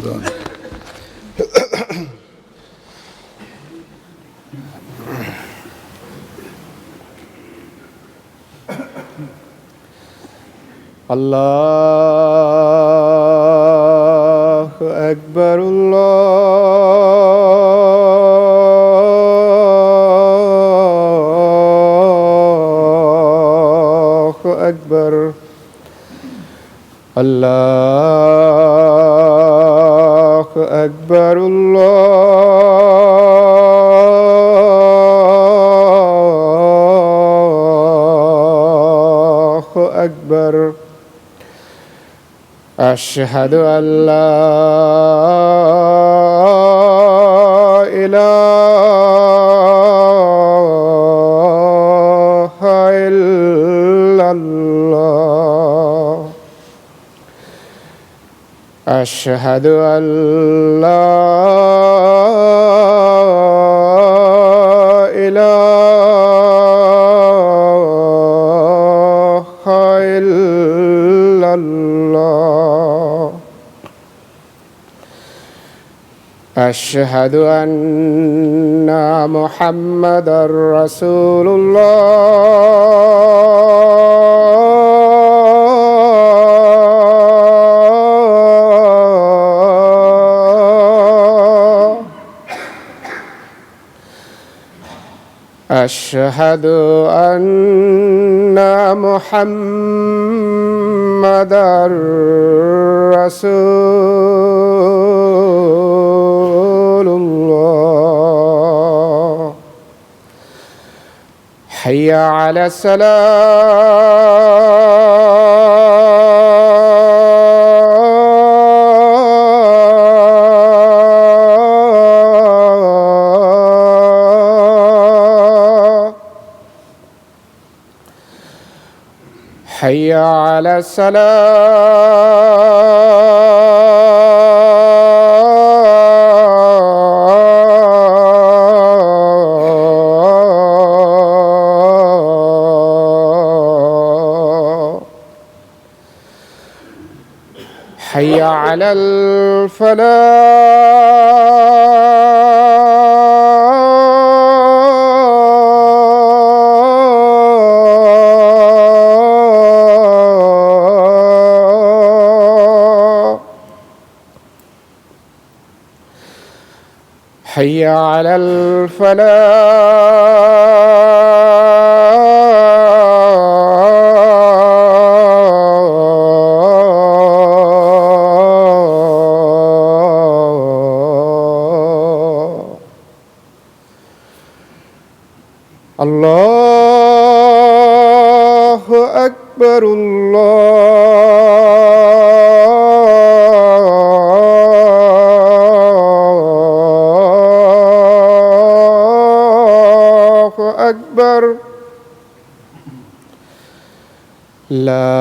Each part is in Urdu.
رمضان. اللہ اکبر اللہ اکبر اللہ اکبر اللہ اکبر. أشهد أن لا إله إلا الله. أشهد أن لا إله إلا الله. أشهد أن محمدًا رسول الله. أشهد أن محمدًا رسول الله. حي على الصلاة. حي على الصلاة. حي على الفلاح. حي على الفلاح. الله أكبر الله أكبر. لا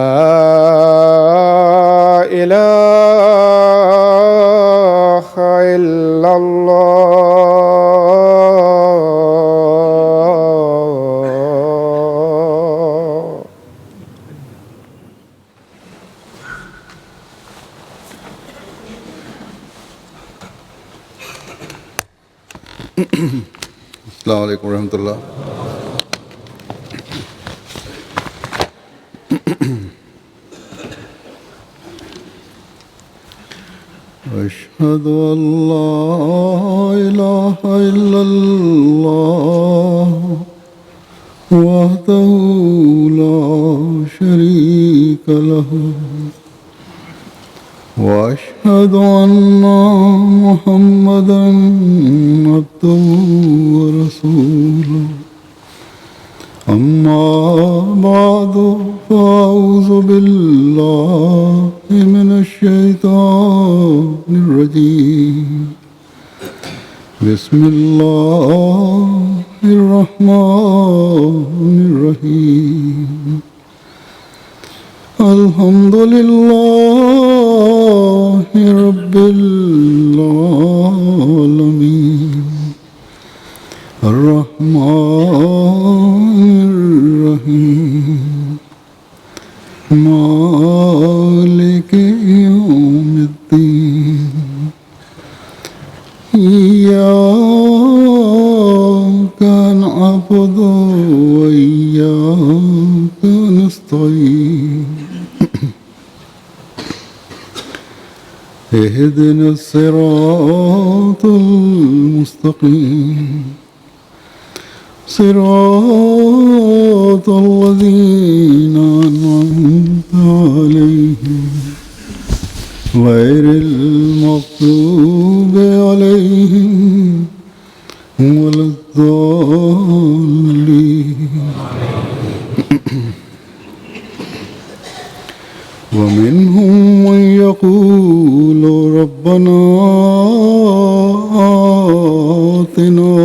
إله إلا الله. السلام علیکم ورحمۃ اللہ. أشهد أن لا إله إلا الله وحده لا شريك له وأشهد أن محمدًا عبده ورسوله. أما بعد فأعوذ بالله من الشيطان الرجيم. بسم الله الرحمن الرحيم. الحمد لله رب العالمين. الرحمن الرحيم. مالك يوم الدين. اهدنا الصراط المستقيم صراط الذين أنعمت عليهم غير المغضوب عليهم ولا الضالين ومنهم من يقول ربنا آتنا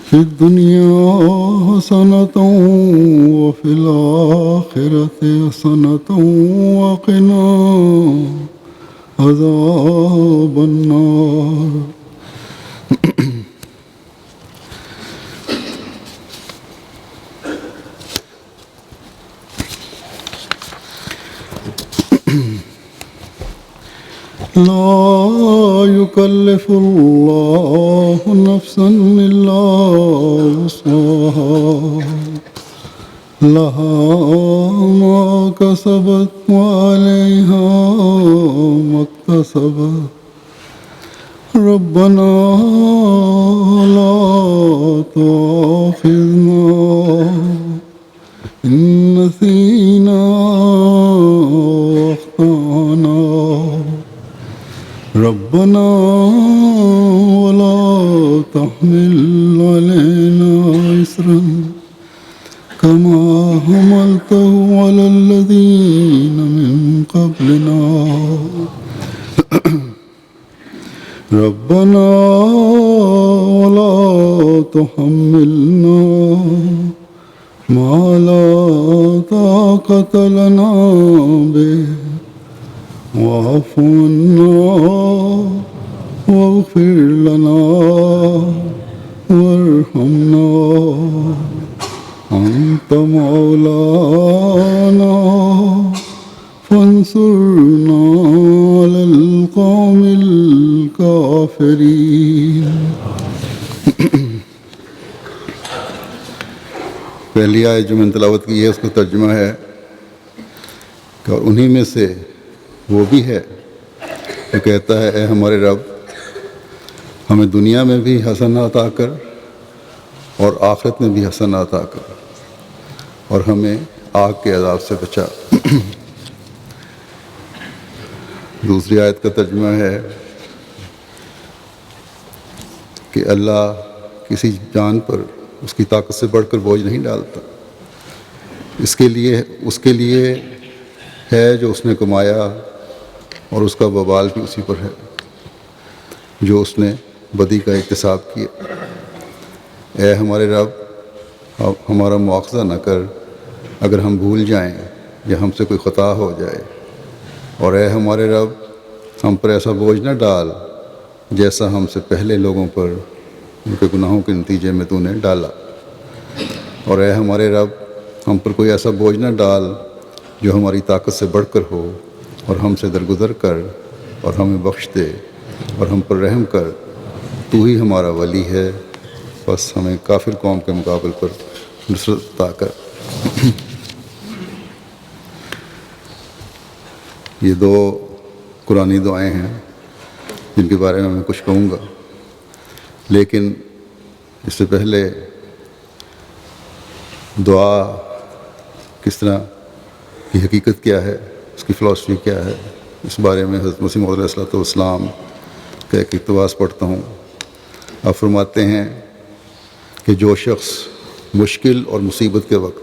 في الدنيا حسنة وفي الآخرة حسنة وقنا عذاب النار لا يكلف الله نفسا إلا وسعها لها ما كسبت وعليها ما اكتسبت ربنا لا تؤاخذنا إن نسينا وأخطأنا ربنا ولا تحمل علينا إصرا كما حملته على الذين من قبلنا ربنا ولا تحملنا ما لا طاقة لنا به واعف عنا واغفر لنا وارحمنا أنت مولانا فانصرنا على القوم الكافرين. پہلی آیت جو میں نے تلاوت کی ہے اس کا ترجمہ ہے کہ اور انہی میں سے وہ بھی ہے جو کہتا ہے اے ہمارے رب ہمیں دنیا میں بھی حسنات عطا کر اور آخرت میں بھی حسنات عطا کر اور ہمیں آگ کے عذاب سے بچا. دوسری آیت کا ترجمہ ہے کہ اللہ کسی جان پر اس کی طاقت سے بڑھ کر بوجھ نہیں ڈالتا. اس کے لیے ہے جو اس نے کمایا اور اس کا وبال بھی اسی پر ہے جو اس نے بدی کا اکتساب کیا. اے ہمارے رب ہمارا مواخذہ نہ کر اگر ہم بھول جائیں یا ہم سے کوئی خطا ہو جائے، اور اے ہمارے رب ہم پر ایسا بوجھ نہ ڈال جیسا ہم سے پہلے لوگوں پر ان کے گناہوں کے نتیجے میں تو نے ڈالا، اور اے ہمارے رب ہم پر کوئی ایسا بوجھ نہ ڈال جو ہماری طاقت سے بڑھ کر ہو، اور ہم سے درگزر کر اور ہمیں بخش دے اور ہم پر رحم کر، تو ہی ہمارا ولی ہے، بس ہمیں کافر قوم کے مقابل پر نصرت عطا کر. یہ دو قرآنی دعائیں ہیں جن کے بارے میں میں کچھ کہوں گا، لیکن اس سے پہلے دعا کس طرح کی حقیقت کیا ہے، اس کی فلاسفی کیا ہے، اس بارے میں حضرت مسیح موعود علیہ السلام کا ایک اقتباس پڑھتا ہوں. آپ فرماتے ہیں کہ جو شخص مشکل اور مصیبت کے وقت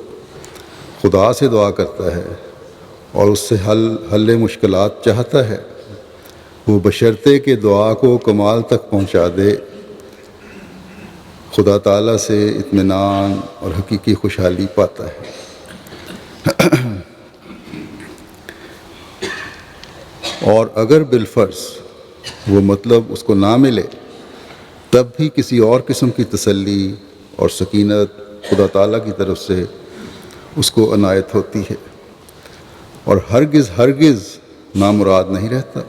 خدا سے دعا کرتا ہے اور اس سے حل مشکلات چاہتا ہے، وہ بشرطے کہ دعا کو کمال تک پہنچا دے خدا تعالیٰ سے اطمینان اور حقیقی خوشحالی پاتا ہے. اور اگر بالفرض وہ مطلب اس کو نہ ملے تب بھی کسی اور قسم کی تسلی اور سکینت خدا تعالیٰ کی طرف سے اس کو عنایت ہوتی ہے، اور ہرگز نامراد نہیں رہتا،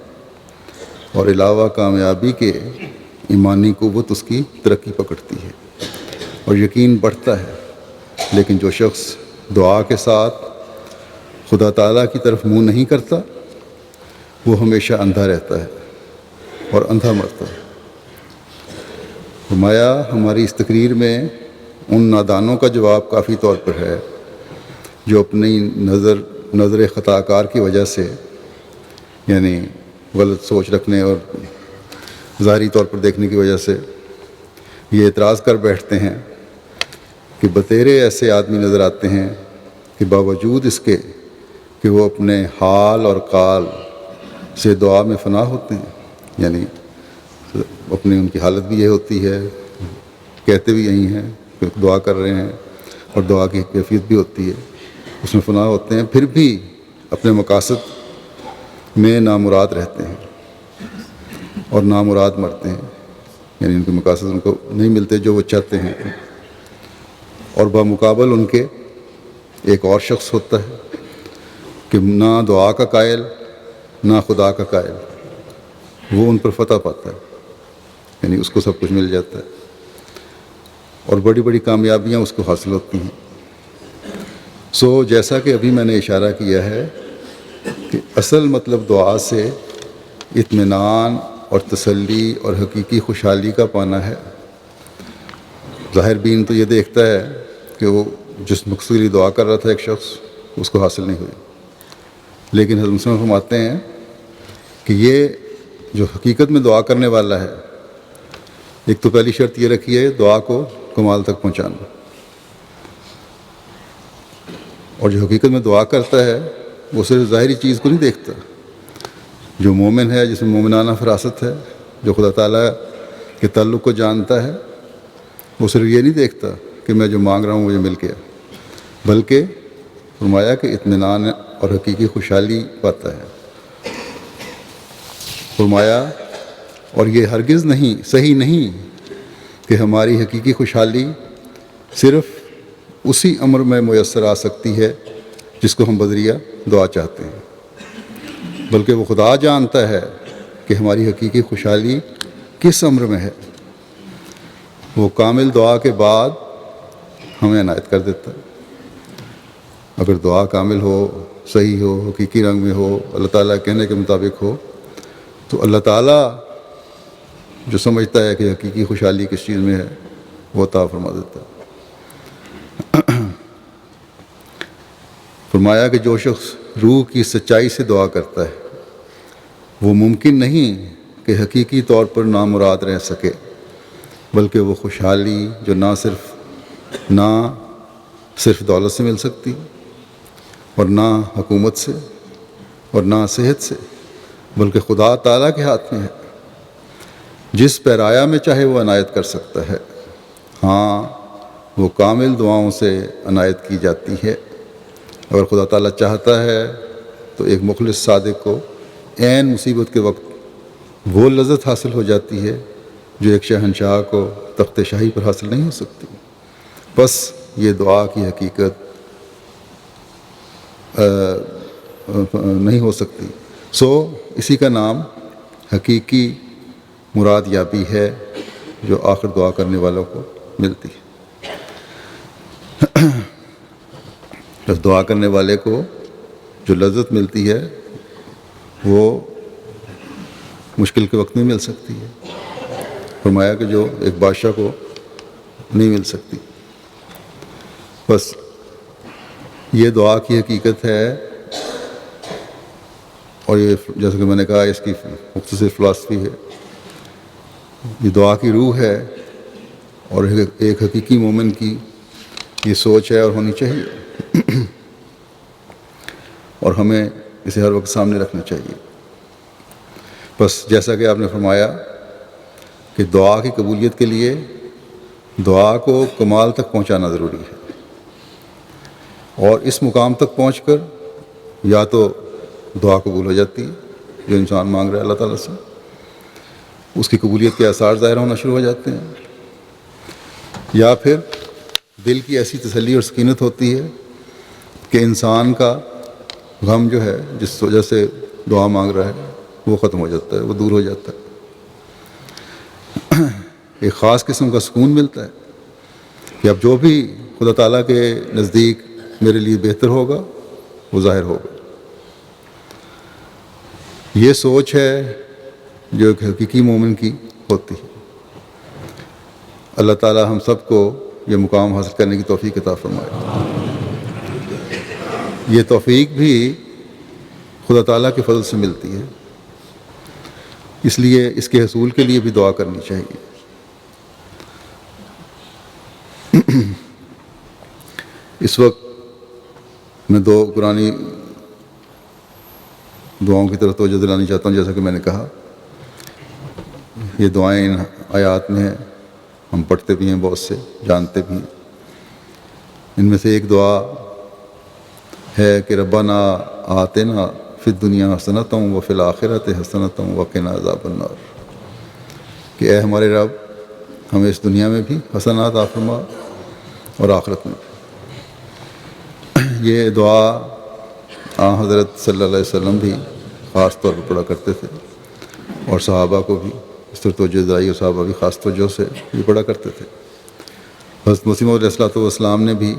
اور علاوہ کامیابی کے ایمانی قوت اس کی ترقی پکڑتی ہے اور یقین بڑھتا ہے. لیکن جو شخص دعا کے ساتھ خدا تعالیٰ کی طرف منہ نہیں کرتا وہ ہمیشہ اندھا رہتا ہے اور اندھا مرتا ہے۔ فرمایا ہماری اس تقریر میں ان نادانوں کا جواب کافی طور پر ہے جو اپنی نظر خطا کار کی وجہ سے، یعنی غلط سوچ رکھنے اور ظاہری طور پر دیکھنے کی وجہ سے یہ اعتراض کر بیٹھتے ہیں کہ بتیرے ایسے آدمی نظر آتے ہیں کہ باوجود اس کے کہ وہ اپنے حال اور قال سے دعا میں فنا ہوتے ہیں، یعنی اپنی ان کی حالت بھی یہ ہوتی ہے، کہتے بھی یہی ہیں کہ دعا کر رہے ہیں اور دعا کی کیفیت بھی ہوتی ہے، اس میں فنا ہوتے ہیں، پھر بھی اپنے مقاصد میں نامراد رہتے ہیں اور نامراد مرتے ہیں، یعنی ان کے مقاصد ان کو نہیں ملتے جو وہ چاہتے ہیں۔ اور بمقابل ان کے ایک اور شخص ہوتا ہے کہ نہ دعا کا قائل نہ خدا کا قائل، وہ ان پر فتح پاتا ہے، یعنی اس کو سب کچھ مل جاتا ہے اور بڑی بڑی کامیابیاں اس کو حاصل ہوتی ہیں۔ جیسا کہ ابھی میں نے اشارہ کیا ہے کہ اصل مطلب دعا سے اطمینان اور تسلی اور حقیقی خوشحالی کا پانا ہے۔ ظاہر بین تو یہ دیکھتا ہے کہ وہ جس مقصد کے لیے دعا کر رہا تھا ایک شخص، اس کو حاصل نہیں ہوئی، لیکن حضرت مسلم فرماتے ہیں کہ یہ جو حقیقت میں دعا کرنے والا ہے، ایک تو پہلی شرط یہ رکھی ہے دعا کو کمال تک پہنچانا، اور جو حقیقت میں دعا کرتا ہے وہ صرف ظاہری چیز کو نہیں دیکھتا۔ جو مومن ہے، جس میں مومنانہ فراست ہے، جو خدا تعالیٰ کے تعلق کو جانتا ہے، وہ صرف یہ نہیں دیکھتا کہ میں جو مانگ رہا ہوں مجھے مل گیا، بلکہ فرمایا کہ اطمینان اور حقیقی خوشحالی پاتا ہے۔ فرمایا اور یہ ہرگز نہیں صحیح نہیں کہ ہماری حقیقی خوشحالی صرف اسی امر میں میسر آ سکتی ہے جس کو ہم بذریعہ دعا چاہتے ہیں، بلکہ وہ خدا جانتا ہے کہ ہماری حقیقی خوشحالی کس امر میں ہے، وہ کامل دعا کے بعد ہمیں عنایت کر دیتا ہے۔ اگر دعا کامل ہو، صحیح ہو، حقیقی رنگ میں ہو، اللہ تعالیٰ کہنے کے مطابق ہو، تو اللہ تعالیٰ جو سمجھتا ہے کہ حقیقی خوشحالی کس چیز میں ہے وہ عطا فرما دیتا ہے۔ فرمایا کہ جو شخص روح کی سچائی سے دعا کرتا ہے وہ ممکن نہیں کہ حقیقی طور پر نامراد رہ سکے، بلکہ وہ خوشحالی جو نہ صرف دولت سے مل سکتی اور نہ حکومت سے اور نہ صحت سے، بلکہ خدا تعالیٰ کے ہاتھ میں ہے، جس پیرایا میں چاہے وہ عنایت کر سکتا ہے۔ ہاں، وہ کامل دعاؤں سے عنایت کی جاتی ہے۔ اگر خدا تعالیٰ چاہتا ہے تو ایک مخلص صادق کو عین مصیبت کے وقت وہ لذت حاصل ہو جاتی ہے جو ایک شہنشاہ کو تخت شاہی پر حاصل نہیں ہو سکتی۔ بس یہ دعا کی حقیقت نہیں ہو سکتی۔ اسی کا نام حقیقی مراد یابی ہے جو آخر دعا کرنے والوں کو ملتی ہے۔ بس دعا کرنے والے کو جو لذت ملتی ہے وہ مشکل کے وقت میں مل سکتی ہے، فرمایا کہ جو ایک بادشاہ کو نہیں مل سکتی۔ بس یہ دعا کی حقیقت ہے، اور یہ جیسا کہ میں نے کہا اس کی مختصر فلاسفی ہے، یہ دعا کی روح ہے اور ایک حقیقی مومن کی یہ سوچ ہے اور ہونی چاہیے، اور ہمیں اسے ہر وقت سامنے رکھنا چاہیے۔ بس جیسا کہ آپ نے فرمایا کہ دعا کی قبولیت کے لیے دعا کو کمال تک پہنچانا ضروری ہے، اور اس مقام تک پہنچ کر یا تو دعا قبول ہو جاتی ہے جو انسان مانگ رہا ہے اللہ تعالیٰ سے، اس کی قبولیت کے آثار ظاہر ہونا شروع ہو جاتے ہیں، یا پھر دل کی ایسی تسلی اور سکینت ہوتی ہے کہ انسان کا غم جو ہے جس وجہ سے دعا مانگ رہا ہے وہ ختم ہو جاتا ہے، وہ دور ہو جاتا ہے، ایک خاص قسم کا سکون ملتا ہے کہ اب جو بھی خدا تعالیٰ کے نزدیک میرے لیے بہتر ہوگا وہ ظاہر ہوگا۔ یہ سوچ ہے جو ایک حقیقی مومن کی ہوتی ہے۔ اللہ تعالی ہم سب کو یہ مقام حاصل کرنے کی توفیق عطا فرمائے۔ یہ توفیق بھی خدا تعالیٰ کے فضل سے ملتی ہے، اس لیے اس کے حصول کے لیے بھی دعا کرنی چاہیے۔ اس وقت میں دو قرآنی دعاؤں کی طرف توجہ دلانی چاہتا ہوں۔ جیسا کہ میں نے کہا، یہ دعائیں ان آیات میں ہیں، ہم پڑھتے بھی ہیں، بہت سے جانتے بھی ہیں۔ ان میں سے ایک دعا ہے کہ ربنا آتنا فی الدنیا حسنۃ وفی الآخرۃ حسنۃ وقنا عذاب النار، کہ اے ہمارے رب، ہمیں اس دنیا میں بھی حسنات عطا فرما اور آخرت میں بھی۔ یہ دعا حضرت صلی اللہ علیہ وسلم بھی خاص طور پر پڑھا کرتے تھے، اور صحابہ کو بھی اس طرح توجہ دلائی، اور صحابہ بھی خاص توجہ سے یہ پڑھا کرتے تھے۔ حضرت مسیح موعود علیہ الصلوۃ والسلام نے بھی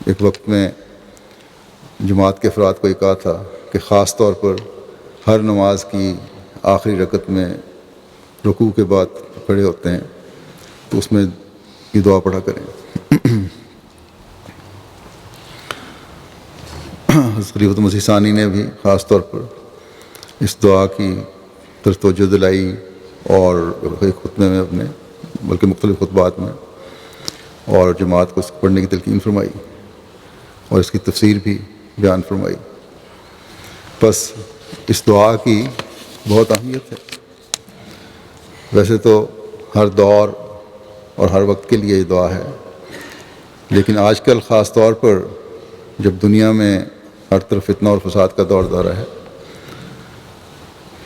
ایک وقت میں جماعت کے افراد کو یہ کہا تھا کہ خاص طور پر ہر نماز کی آخری رکعت میں رکوع کے بعد کھڑے ہوتے ہیں تو اس میں یہ دعا پڑھا کریں۔ حضرت خلیفۃ مسیح ثانی نے بھی خاص طور پر اس دعا کی طرف توجہ دلائی، اور ایک خطبے میں اپنے، بلکہ مختلف خطبات میں، اور جماعت کو اس کو پڑھنے کی تلقین فرمائی اور اس کی تفسیر بھی بیان فرمائی۔ بس اس دعا کی بہت اہمیت ہے۔ ویسے تو ہر دور اور ہر وقت کے لیے یہ دعا ہے، لیکن آج کل خاص طور پر جب دنیا میں ہر طرف فتنہ اور فساد کا دور دورہ ہے،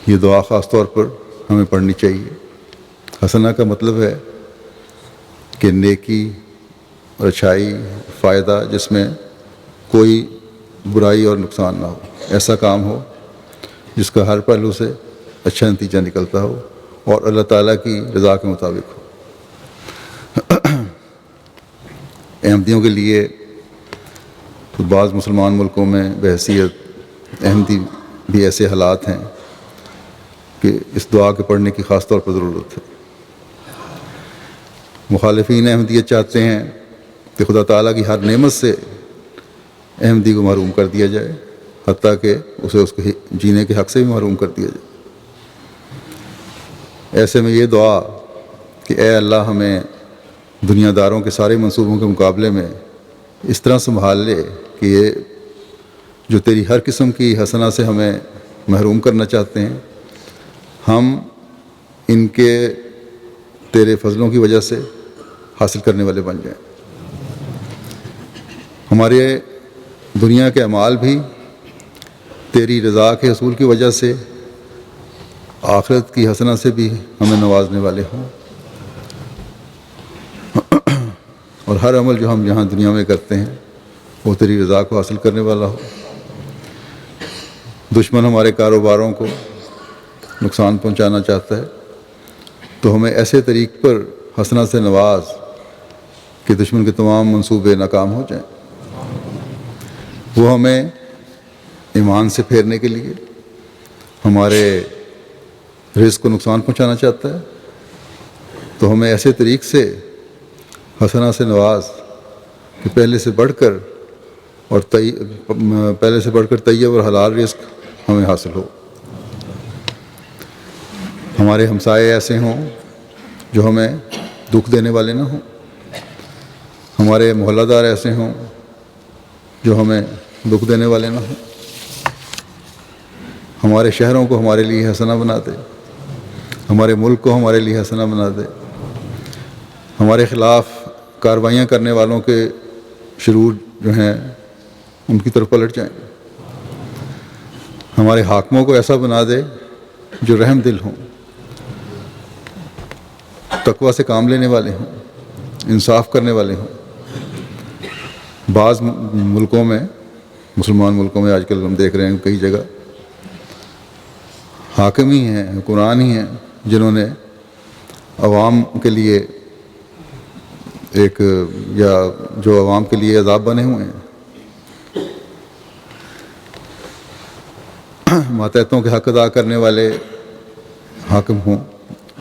یہ دعا خاص طور پر ہمیں پڑھنی چاہیے۔ حسنہ کا مطلب ہے کہ نیکی اور اچھائی، فائدہ جس میں کوئی برائی اور نقصان نہ ہو، ایسا کام ہو جس کا ہر پہلو سے اچھا نتیجہ نکلتا ہو اور اللہ تعالیٰ کی رضا کے مطابق ہو۔ احمدیوں کے لیے بعض مسلمان ملکوں میں بحیثیت احمدی بھی ایسے حالات ہیں کہ اس دعا کے پڑھنے کی خاص طور پر ضرورت ہے۔ مخالفین احمدیت چاہتے ہیں کہ خدا تعالیٰ کی ہر نعمت سے احمدی کو محروم کر دیا جائے، حتیٰ کہ اسے اس کے جینے کے حق سے بھی محروم کر دیا جائے۔ ایسے میں یہ دعا کہ اے اللہ، ہمیں دنیا داروں کے سارے منصوبوں کے مقابلے میں اس طرح سنبھال لے کہ یہ جو تیری ہر قسم کی حسنہ سے ہمیں محروم کرنا چاہتے ہیں، ہم ان کے تیرے فضلوں کی وجہ سے حاصل کرنے والے بن جائیں۔ ہمارے دنیا کے اعمال بھی تیری رضا کے حصول کی وجہ سے آخرت کی حسنہ سے بھی ہمیں نوازنے والے ہوں، اور ہر عمل جو ہم یہاں دنیا میں کرتے ہیں وہ تیری رضا کو حاصل کرنے والا ہو۔ دشمن ہمارے کاروباروں کو نقصان پہنچانا چاہتا ہے تو ہمیں ایسے طریق پر حسنہ سے نواز کہ دشمن کے تمام منصوبے ناکام ہو جائیں۔ وہ ہمیں ایمان سے پھیرنے کے لیے ہمارے رزق کو نقصان پہنچانا چاہتا ہے تو ہمیں ایسے طریق سے حسنہ سے نواز کہ پہلے سے بڑھ کر طیب اور حلال رزق ہمیں حاصل ہو۔ ہمارے ہمسائے ایسے ہوں جو ہمیں دکھ دینے والے نہ ہوں، ہمارے محلہ دار ایسے ہوں جو ہمیں دکھ دینے والے نہ ہوں، ہمارے شہروں کو ہمارے لیے حسنہ بنا دے، ہمارے ملک کو ہمارے لیے حسنہ بنا دے، ہمارے خلاف کارروائیاں کرنے والوں کے شرور جو ہیں ان کی طرف پلٹ جائیں، ہمارے حاکموں کو ایسا بنا دے جو رحم دل ہوں، تقوی سے کام لینے والے ہوں، انصاف کرنے والے ہوں۔ بعض ملکوں میں، مسلمان ملکوں میں آج کل ہم دیکھ رہے ہیں کئی جگہ حاکم ہی ہیں، حکمران ہی ہیں جنہوں نے عوام کے لیے یا جو عوام کے لیے عذاب بنے ہوئے ہیں۔ ماتحتوں کے حق ادا کرنے والے حاکم ہوں،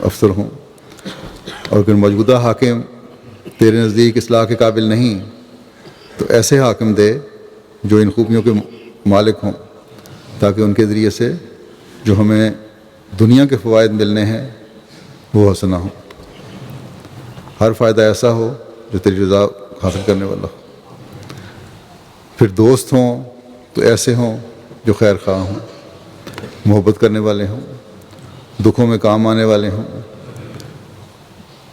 افسر ہوں، اور اگر موجودہ حاکم تیرے نزدیک اصلاح کے قابل نہیں تو ایسے حاکم دے جو ان خوبیوں کے مالک ہوں، تاکہ ان کے ذریعے سے جو ہمیں دنیا کے فوائد ملنے ہیں وہ حسنہ ہوں، ہر فائدہ ایسا ہو جو تیری رضا حاصل کرنے والا ہو۔ پھر دوست ہوں تو ایسے ہوں جو خیر خواہ ہوں، محبت کرنے والے ہوں، دکھوں میں کام آنے والے ہوں،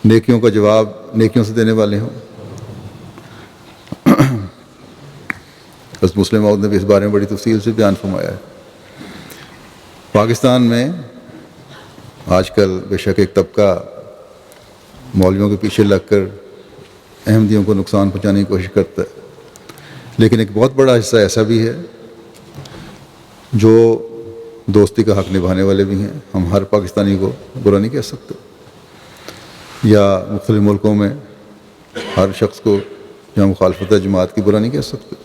نیکیوں کا جواب نیکیوں سے دینے والے ہوں۔ بس مسلم موعود نے بھی اس بارے میں بڑی تفصیل سے بیان فرمایا ہے۔ پاکستان میں آج کل بے شک ایک طبقہ مولویوں کے پیچھے لگ کر احمدیوں کو نقصان پہنچانے کی کوشش کرتا ہے، لیکن ایک بہت بڑا حصہ ایسا بھی ہے جو دوستی کا حق نبھانے والے بھی ہیں۔ ہم ہر پاکستانی کو برا نہیں کہہ سکتے، یا مختلف ملکوں میں ہر شخص کو یا مخالفت جماعت کی برا نہیں کہہ سکتے۔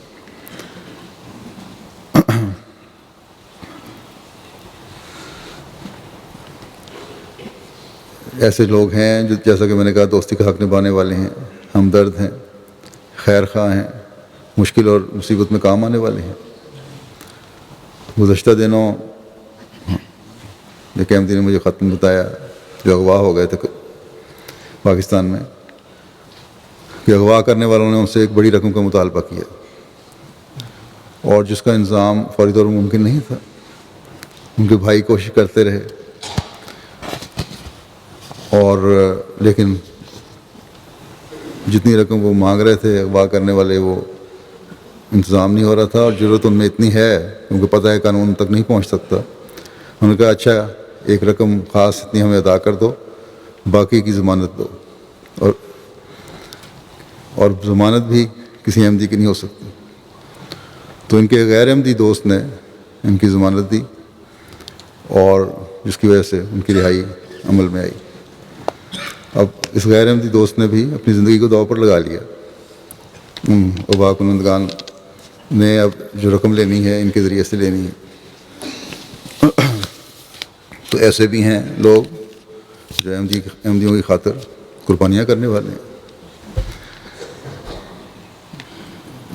ایسے لوگ ہیں جو جیسا کہ میں نے کہا دوستی کا حق نبھانے والے ہیں، ہمدرد ہیں، خیر خواہ ہیں، مشکل اور مصیبت میں کام آنے والے ہیں۔ گزشتہ دنوں ایک احمدی نے مجھے خط میں بتایا جو اغوا ہو گئے تھے پاکستان میں، کہ اغوا کرنے والوں نے ان سے ایک بڑی رقم کا مطالبہ کیا اور جس کا انتظام فوری طور پر ممکن نہیں تھا۔ ان کے بھائی کوشش کرتے رہے اور لیکن جتنی رقم وہ مانگ رہے تھے اغوا کرنے والے وہ انتظام نہیں ہو رہا تھا، اور ضرورت ان میں اتنی ہے کیونکہ پتہ ہے قانون تک نہیں پہنچ سکتا۔ انہوں نے کہا اچھا ایک رقم خاص اتنی ہمیں ادا کر دو، باقی کی ضمانت دو، اور ضمانت بھی کسی احمدی کی نہیں ہو سکتی۔ تو ان کے غیر احمدی دوست نے ان کی ضمانت دی اور جس کی وجہ سے ان کی رہائی عمل میں آئی۔ اب اس غیر احمدی دوست نے بھی اپنی زندگی کو داؤ پر لگا لیا۔ اغوا کنندگان نے اب جو رقم لینی ہے ان کے ذریعے سے لینی ہے۔ تو ایسے بھی ہیں لوگ جو احمدیوں کی خاطر قربانیاں کرنے والے ہیں۔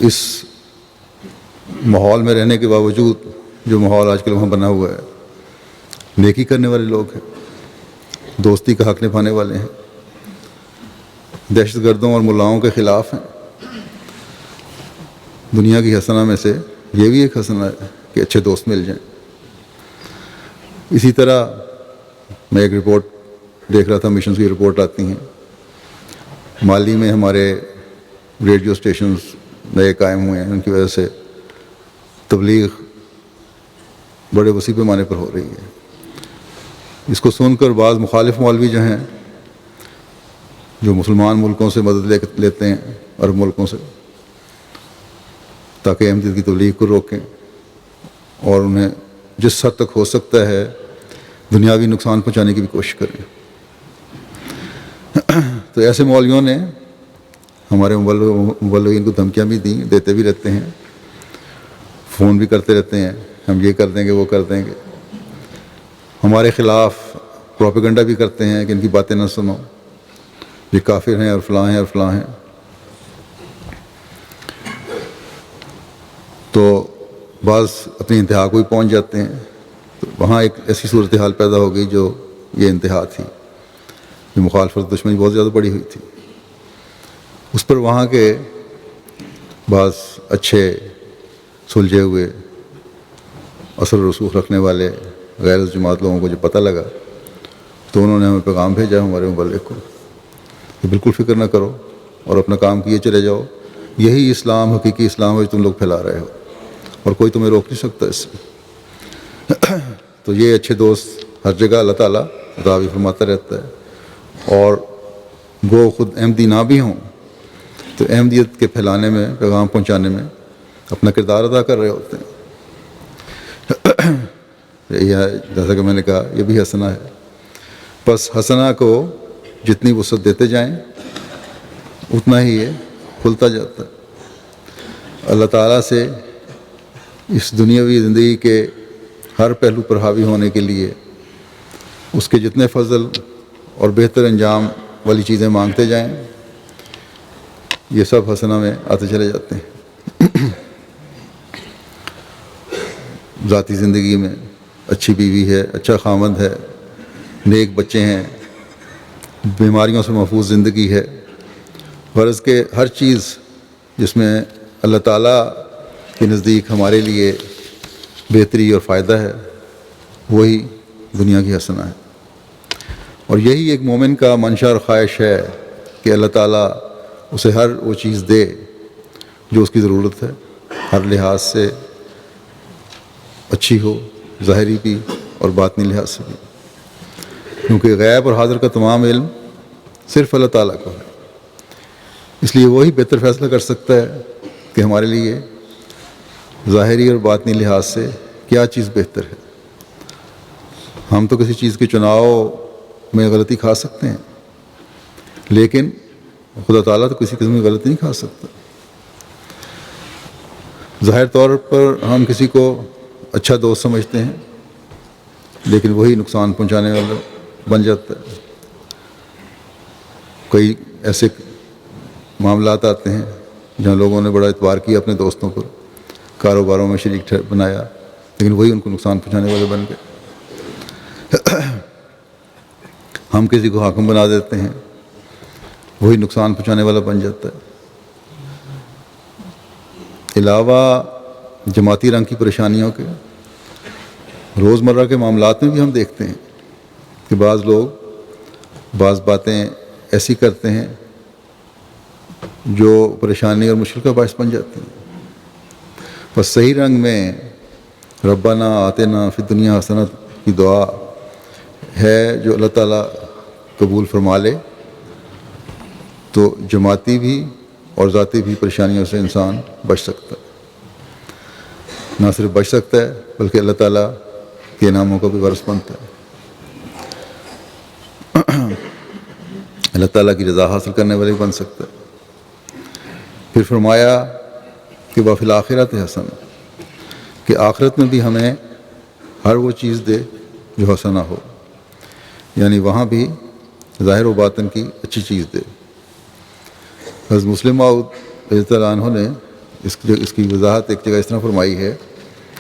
اس ماحول میں رہنے کے باوجود جو ماحول آج کل وہاں بنا ہوا ہے، نیکی کرنے والے لوگ ہیں، دوستی کا حق نبھانے والے ہیں، دہشت گردوں اور ملاؤں کے خلاف ہیں۔ دنیا کی حسنہ میں سے یہ بھی ایک حسنہ ہے کہ اچھے دوست مل جائیں۔ اسی طرح میں ایک رپورٹ دیکھ رہا تھا، مشنز کی رپورٹ آتی ہیں، مالی میں ہمارے ریڈیو اسٹیشنز نئے قائم ہوئے ہیں، ان کی وجہ سے تبلیغ بڑے وسیع پیمانے پر ہو رہی ہے۔ اس کو سن کر بعض مخالف مولوی جو ہیں، جو مسلمان ملکوں سے مدد لیتے ہیں عرب ملکوں سے، تاکہ احمدیت کی تبلیغ کو روکیں اور انہیں جس حد تک ہو سکتا ہے دنیاوی نقصان پہنچانے کی بھی کوشش کریں۔ تو ایسے مولویوں نے ہمارے مبلغین کو دھمکیاں بھی دیں، دیتے بھی رہتے ہیں، فون بھی کرتے رہتے ہیں، ہم یہ کر دیں گے وہ کر دیں گے، ہمارے خلاف پروپیگنڈا بھی کرتے ہیں کہ ان کی باتیں نہ سنو، یہ کافر ہیں اور فلاں ہیں اور فلاں ہیں۔ تو بعض اپنی انتہا کو ہی پہنچ جاتے ہیں۔ تو وہاں ایک ایسی صورتحال پیدا ہو گئی جو یہ انتہا تھی، جو مخالفت دشمنی بہت زیادہ بڑی ہوئی تھی۔ اس پر وہاں کے بعض اچھے سلجھے ہوئے اثر و رسوخ رکھنے والے غیر جماعت لوگوں کو جب پتہ لگا تو انہوں نے ہمیں پیغام بھیجا ہمارے مبلغ کو کہ بالکل فکر نہ کرو اور اپنا کام کیے چلے جاؤ، یہی اسلام حقیقی اسلام ہے جو تم لوگ پھیلا رہے ہو، اور کوئی تمہیں روک نہیں سکتا اس سے۔ تو یہ اچھے دوست ہر جگہ اللہ تعالیٰ عطا بھی فرماتا رہتا ہے، اور وہ خود احمدی نہ بھی ہوں تو احمدیت کے پھیلانے میں، پیغام پہنچانے میں اپنا کردار ادا کر رہے ہوتے ہیں۔ یہ جیسا کہ میں نے کہا یہ بھی حسنہ ہے۔ بس حسنہ کو جتنی وسعت دیتے جائیں اتنا ہی یہ کھلتا جاتا ہے۔ اللہ تعالیٰ سے اس دنیاوی زندگی کے ہر پہلو پر حاوی ہونے کے لیے اس کے جتنے فضل اور بہتر انجام والی چیزیں مانگتے جائیں، یہ سب حسنہ میں آتے چلے جاتے ہیں۔ ذاتی زندگی میں اچھی بیوی ہے، اچھا خامند ہے، نیک بچے ہیں، بیماریوں سے محفوظ زندگی ہے، غرض کہ ہر چیز جس میں اللہ تعالیٰ کے نزدیک ہمارے لیے بہتری اور فائدہ ہے، وہی دنیا کی حسنہ ہے۔ اور یہی ایک مومن کا منشا اور خواہش ہے کہ اللہ تعالیٰ اسے ہر وہ چیز دے جو اس کی ضرورت ہے، ہر لحاظ سے اچھی ہو، ظاہری بھی اور باطنی لحاظ سے بھی، کیونکہ غیب اور حاضر کا تمام علم صرف اللہ تعالیٰ کو ہے۔ اس لیے وہی بہتر فیصلہ کر سکتا ہے کہ ہمارے لیے ظاہری اور باطنی لحاظ سے کیا چیز بہتر ہے۔ ہم تو کسی چیز کے چناؤ میں غلطی کھا سکتے ہیں، لیکن خدا تعالیٰ تو کسی قسم کی غلطی نہیں کھا سکتا۔ ظاہر طور پر ہم کسی کو اچھا دوست سمجھتے ہیں، لیکن وہی نقصان پہنچانے والا بن جاتا ہے۔ کئی ایسے معاملات آتے ہیں جہاں لوگوں نے بڑا اعتبار کیا اپنے دوستوں پر، کاروباروں میں شریک بنایا، لیکن وہی ان کو نقصان پہنچانے والے بن گئے۔ ہم کسی کو حاکم بنا دیتے ہیں، وہی نقصان پہنچانے والا بن جاتا ہے۔ علاوہ جماعتی رنگ کی پریشانیوں کے روزمرہ کے معاملات میں بھی ہم دیکھتے ہیں کہ بعض لوگ بعض باتیں ایسی کرتے ہیں جو پریشانی اور مشکل کا باعث بن جاتی ہیں۔ بس صحیح رنگ میں ربنا آتنا فی الدنیا حسنۃ کی دعا ہے جو اللہ تعالیٰ قبول فرما لے، تو جماعتی بھی اور ذاتی بھی پریشانیوں سے انسان بچ سکتا ہے۔ نہ صرف بچ سکتا ہے بلکہ اللہ تعالیٰ کے انعاموں کا بھی وارث بنتا ہے، اللہ تعالیٰ کی رضا حاصل کرنے والے بن سکتا ہے۔ پھر فرمایا کہ وفی الآخرۃ حسن، کہ آخرت میں بھی ہمیں ہر وہ چیز دے جو حسنہ ہو، یعنی وہاں بھی ظاہر و باطن کی اچھی چیز دے۔ حضرت مسلم موعود رضی اللہ عنہ نے اس کی وضاحت ایک جگہ اس طرح فرمائی ہے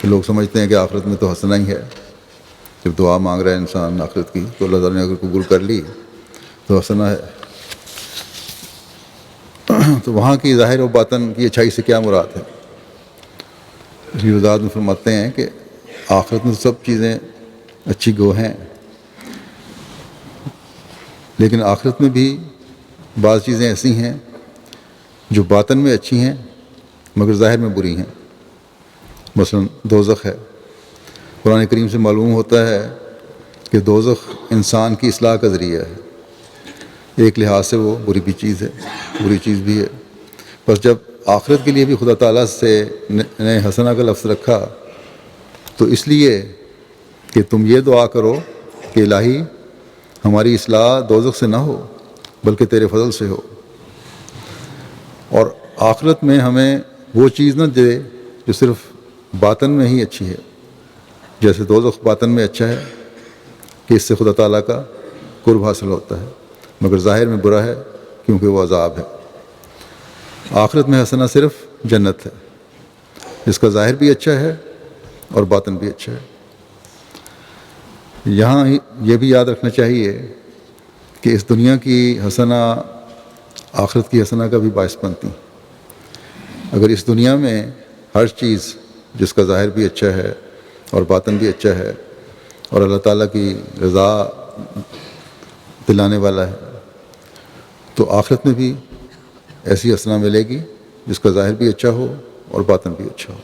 کہ لوگ سمجھتے ہیں کہ آخرت میں تو حسنہ ہی ہے، جب دعا مانگ رہا ہے انسان آخرت کی تو اللہ تعالیٰ نے اگر قبول کر لی تو حسنہ ہے۔ تو وہاں کی ظاہر و باطن کی اچھائی سے کیا مراد ہے؟ اس کی وضاحت میں فرماتے ہیں کہ آخرت میں سب چیزیں اچھی گو ہیں، لیکن آخرت میں بھی بعض چیزیں ایسی ہیں جو باطن میں اچھی ہیں مگر ظاہر میں بری ہیں۔ مثلا دوزخ ہے، قرآن کریم سے معلوم ہوتا ہے کہ دوزخ انسان کی اصلاح کا ذریعہ ہے۔ ایک لحاظ سے وہ بری بھی چیز ہے، بری چیز بھی ہے۔ بس جب آخرت کے لیے بھی خدا تعالیٰ سے نے حسنہ کا لفظ رکھا تو اس لیے کہ تم یہ دعا کرو کہ الہی ہماری اصلاح دوزخ سے نہ ہو بلکہ تیرے فضل سے ہو، اور آخرت میں ہمیں وہ چیز نہ دے جو صرف باطن میں ہی اچھی ہے، جیسے دوزخ باطن میں اچھا ہے کہ اس سے خدا تعالیٰ کا قرب حاصل ہوتا ہے، مگر ظاہر میں برا ہے کیونکہ وہ عذاب ہے۔ آخرت میں حسنہ صرف جنت ہے جس کا ظاہر بھی اچھا ہے اور باطن بھی اچھا ہے۔ یہاں یہ بھی یاد رکھنا چاہیے کہ اس دنیا کی حسنہ آخرت کی حسنہ کا بھی باعث بنتی ہیں۔ اگر اس دنیا میں ہر چیز جس کا ظاہر بھی اچھا ہے اور باطن بھی اچھا ہے اور اللہ تعالیٰ کی رضا دلانے والا ہے، تو آخرت میں بھی ایسی حسنہ ملے گی جس کا ظاہر بھی اچھا ہو اور باطن بھی اچھا ہو۔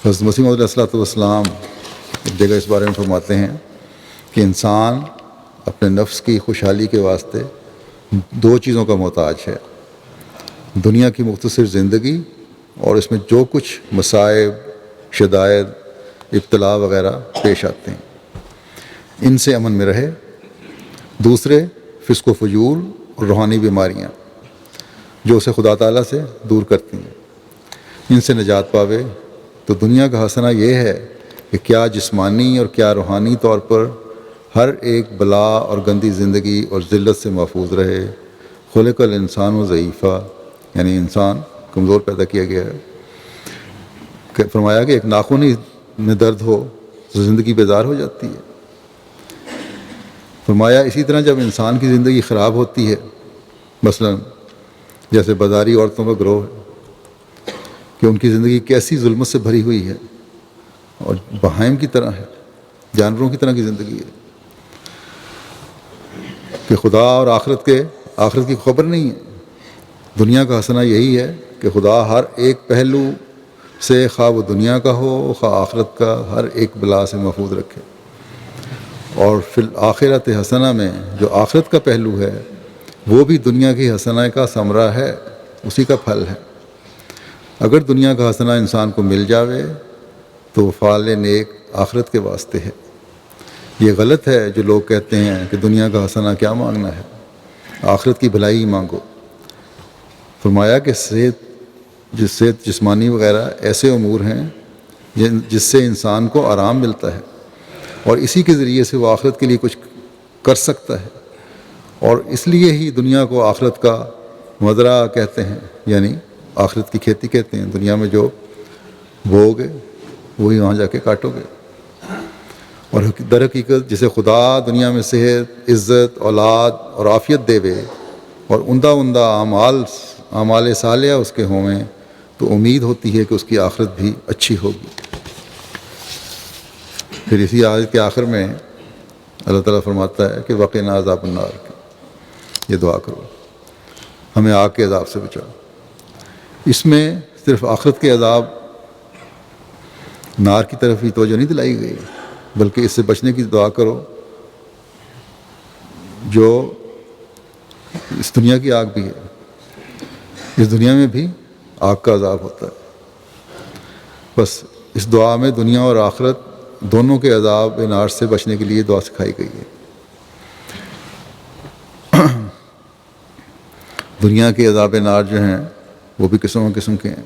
حضرت مسیح موعود علیہ الصلوۃ والسلام ایک جگہ اس بارے میں فرماتے ہیں کہ انسان اپنے نفس کی خوشحالی کے واسطے دو چیزوں کا محتاج ہے: دنیا کی مختصر زندگی اور اس میں جو کچھ مصائب، شدائد، ابتلا وغیرہ پیش آتے ہیں، ان سے امن میں رہے۔ دوسرے فسق و فجور اور روحانی بیماریاں جو اسے خدا تعالیٰ سے دور کرتی ہیں، ان سے نجات پاوے۔ تو دنیا کا حسنہ یہ ہے کہ کہ کیا جسمانی اور کیا روحانی طور پر ہر ایک بلا اور گندی زندگی اور ذلت سے محفوظ رہے۔ خلق الانسان و ضعیفہ، یعنی انسان کمزور پیدا کیا گیا ہے۔ کہ فرمایا کہ ایک ناخن ہی میں درد ہو تو زندگی بیزار ہو جاتی ہے۔ فرمایا اسی طرح جب انسان کی زندگی خراب ہوتی ہے، مثلا جیسے بازاری عورتوں کا گروہ ہے کہ ان کی زندگی کیسی ظلمت سے بھری ہوئی ہے اور بہائم کی طرح ہے، جانوروں کی طرح کی زندگی ہے کہ خدا اور آخرت کی خبر نہیں ہے۔ دنیا کا حسنہ یہی ہے کہ خدا ہر ایک پہلو سے، خواہ وہ دنیا کا ہو خواہ آخرت کا، ہر ایک بلا سے محفوظ رکھے۔ اور فی الآخرت حسنہ میں جو آخرت کا پہلو ہے وہ بھی دنیا کی حسنہ کا ثمرہ ہے، اسی کا پھل ہے۔ اگر دنیا کا حسنہ انسان کو مل جاوے تو وہ فعال نیک آخرت کے واسطے ہے۔ یہ غلط ہے جو لوگ کہتے ہیں کہ دنیا کا حسنہ کیا مانگنا ہے، آخرت کی بھلائی ہی مانگو۔ فرمایا کہ صحت جسمانی وغیرہ ایسے امور ہیں جس سے انسان کو آرام ملتا ہے اور اسی کے ذریعے سے وہ آخرت کے لیے کچھ کر سکتا ہے، اور اس لیے ہی دنیا کو آخرت کا مزرعہ کہتے ہیں، یعنی آخرت کی کھیتی کہتے ہیں۔ دنیا میں جو بو گے وہی وہاں جا کے کاٹو گے۔ اور در حقیقت جسے خدا دنیا میں صحت، عزت، اولاد اور عافیت دے وے اور عمدہ اعمال صالحہ اس کے ہوئیں تو امید ہوتی ہے کہ اس کی آخرت بھی اچھی ہوگی۔ پھر اسی آیت کے آخر میں اللہ تعالیٰ فرماتا ہے کہ وقنا عذاب النار، یہ دعا کرو ہمیں آگ کے عذاب سے بچاؤ۔ اس میں صرف آخرت کے عذاب نار کی طرف ہی توجہ نہیں دلائی گئی، بلکہ اس سے بچنے کی دعا کرو جو اس دنیا کی آگ بھی ہے۔ اس دنیا میں بھی آگ کا عذاب ہوتا ہے، بس اس دعا میں دنیا اور آخرت دونوں کے عذاب نار سے بچنے کے لیے دعا سکھائی گئی ہے۔ دنیا کے عذاب نار جو ہیں وہ بھی قسم کے ہیں،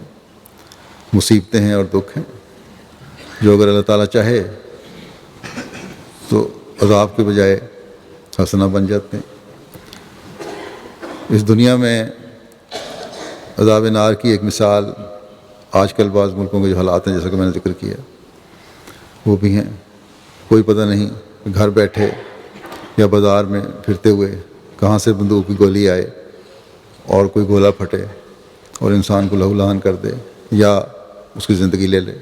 مصیبتیں ہیں اور دکھ ہیں جو اگر اللہ تعالیٰ چاہے تو عذاب کے بجائے حسنہ بن جاتے ہیں۔ اس دنیا میں عذاب نار کی ایک مثال آج کل بعض ملکوں کے جو حالات ہیں، جیسا کہ میں نے ذکر کیا، وہ بھی ہیں۔ کوئی پتہ نہیں گھر بیٹھے یا بازار میں پھرتے ہوئے کہاں سے بندوق کی گولی آئے اور کوئی گولا پھٹے اور انسان کو لہو لہان کر دے یا اس کی زندگی لے لے۔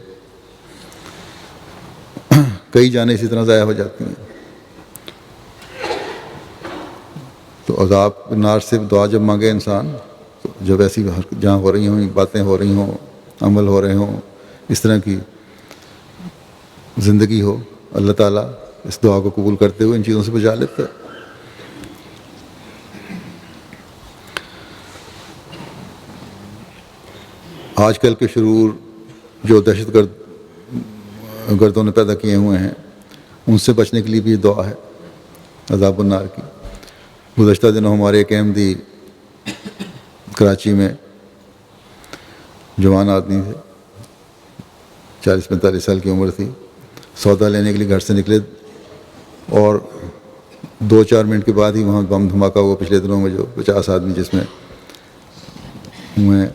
کئی جانیں اسی طرح ضائع ہو جاتی ہیں۔ تو عذاب نار سے دعا جب مانگے انسان، تو جب ایسی جہاں ہو رہی ہوں، باتیں ہو رہی ہوں، عمل ہو رہے ہوں، اس طرح کی زندگی ہو، اللہ تعالیٰ اس دعا کو قبول کرتے ہوئے ان چیزوں سے بچا لیتا ہے۔ آج کل کے شرور جو دہشت گردوں نے پیدا کیے ہوئے ہیں، ان سے بچنے کے لیے بھی یہ دعا ہے عذاب النار کی۔ گزشتہ دنوں ہمارے ایک احمدی کراچی میں جوان آدمی تھے، 40-45 سال کی عمر تھی، سودا لینے کے لیے گھر سے نکلے اور 2-4 منٹ کے بعد ہی وہاں بم دھماکہ ہوا۔ پچھلے دنوں میں جو 50 آدمی جس میں ہوئے،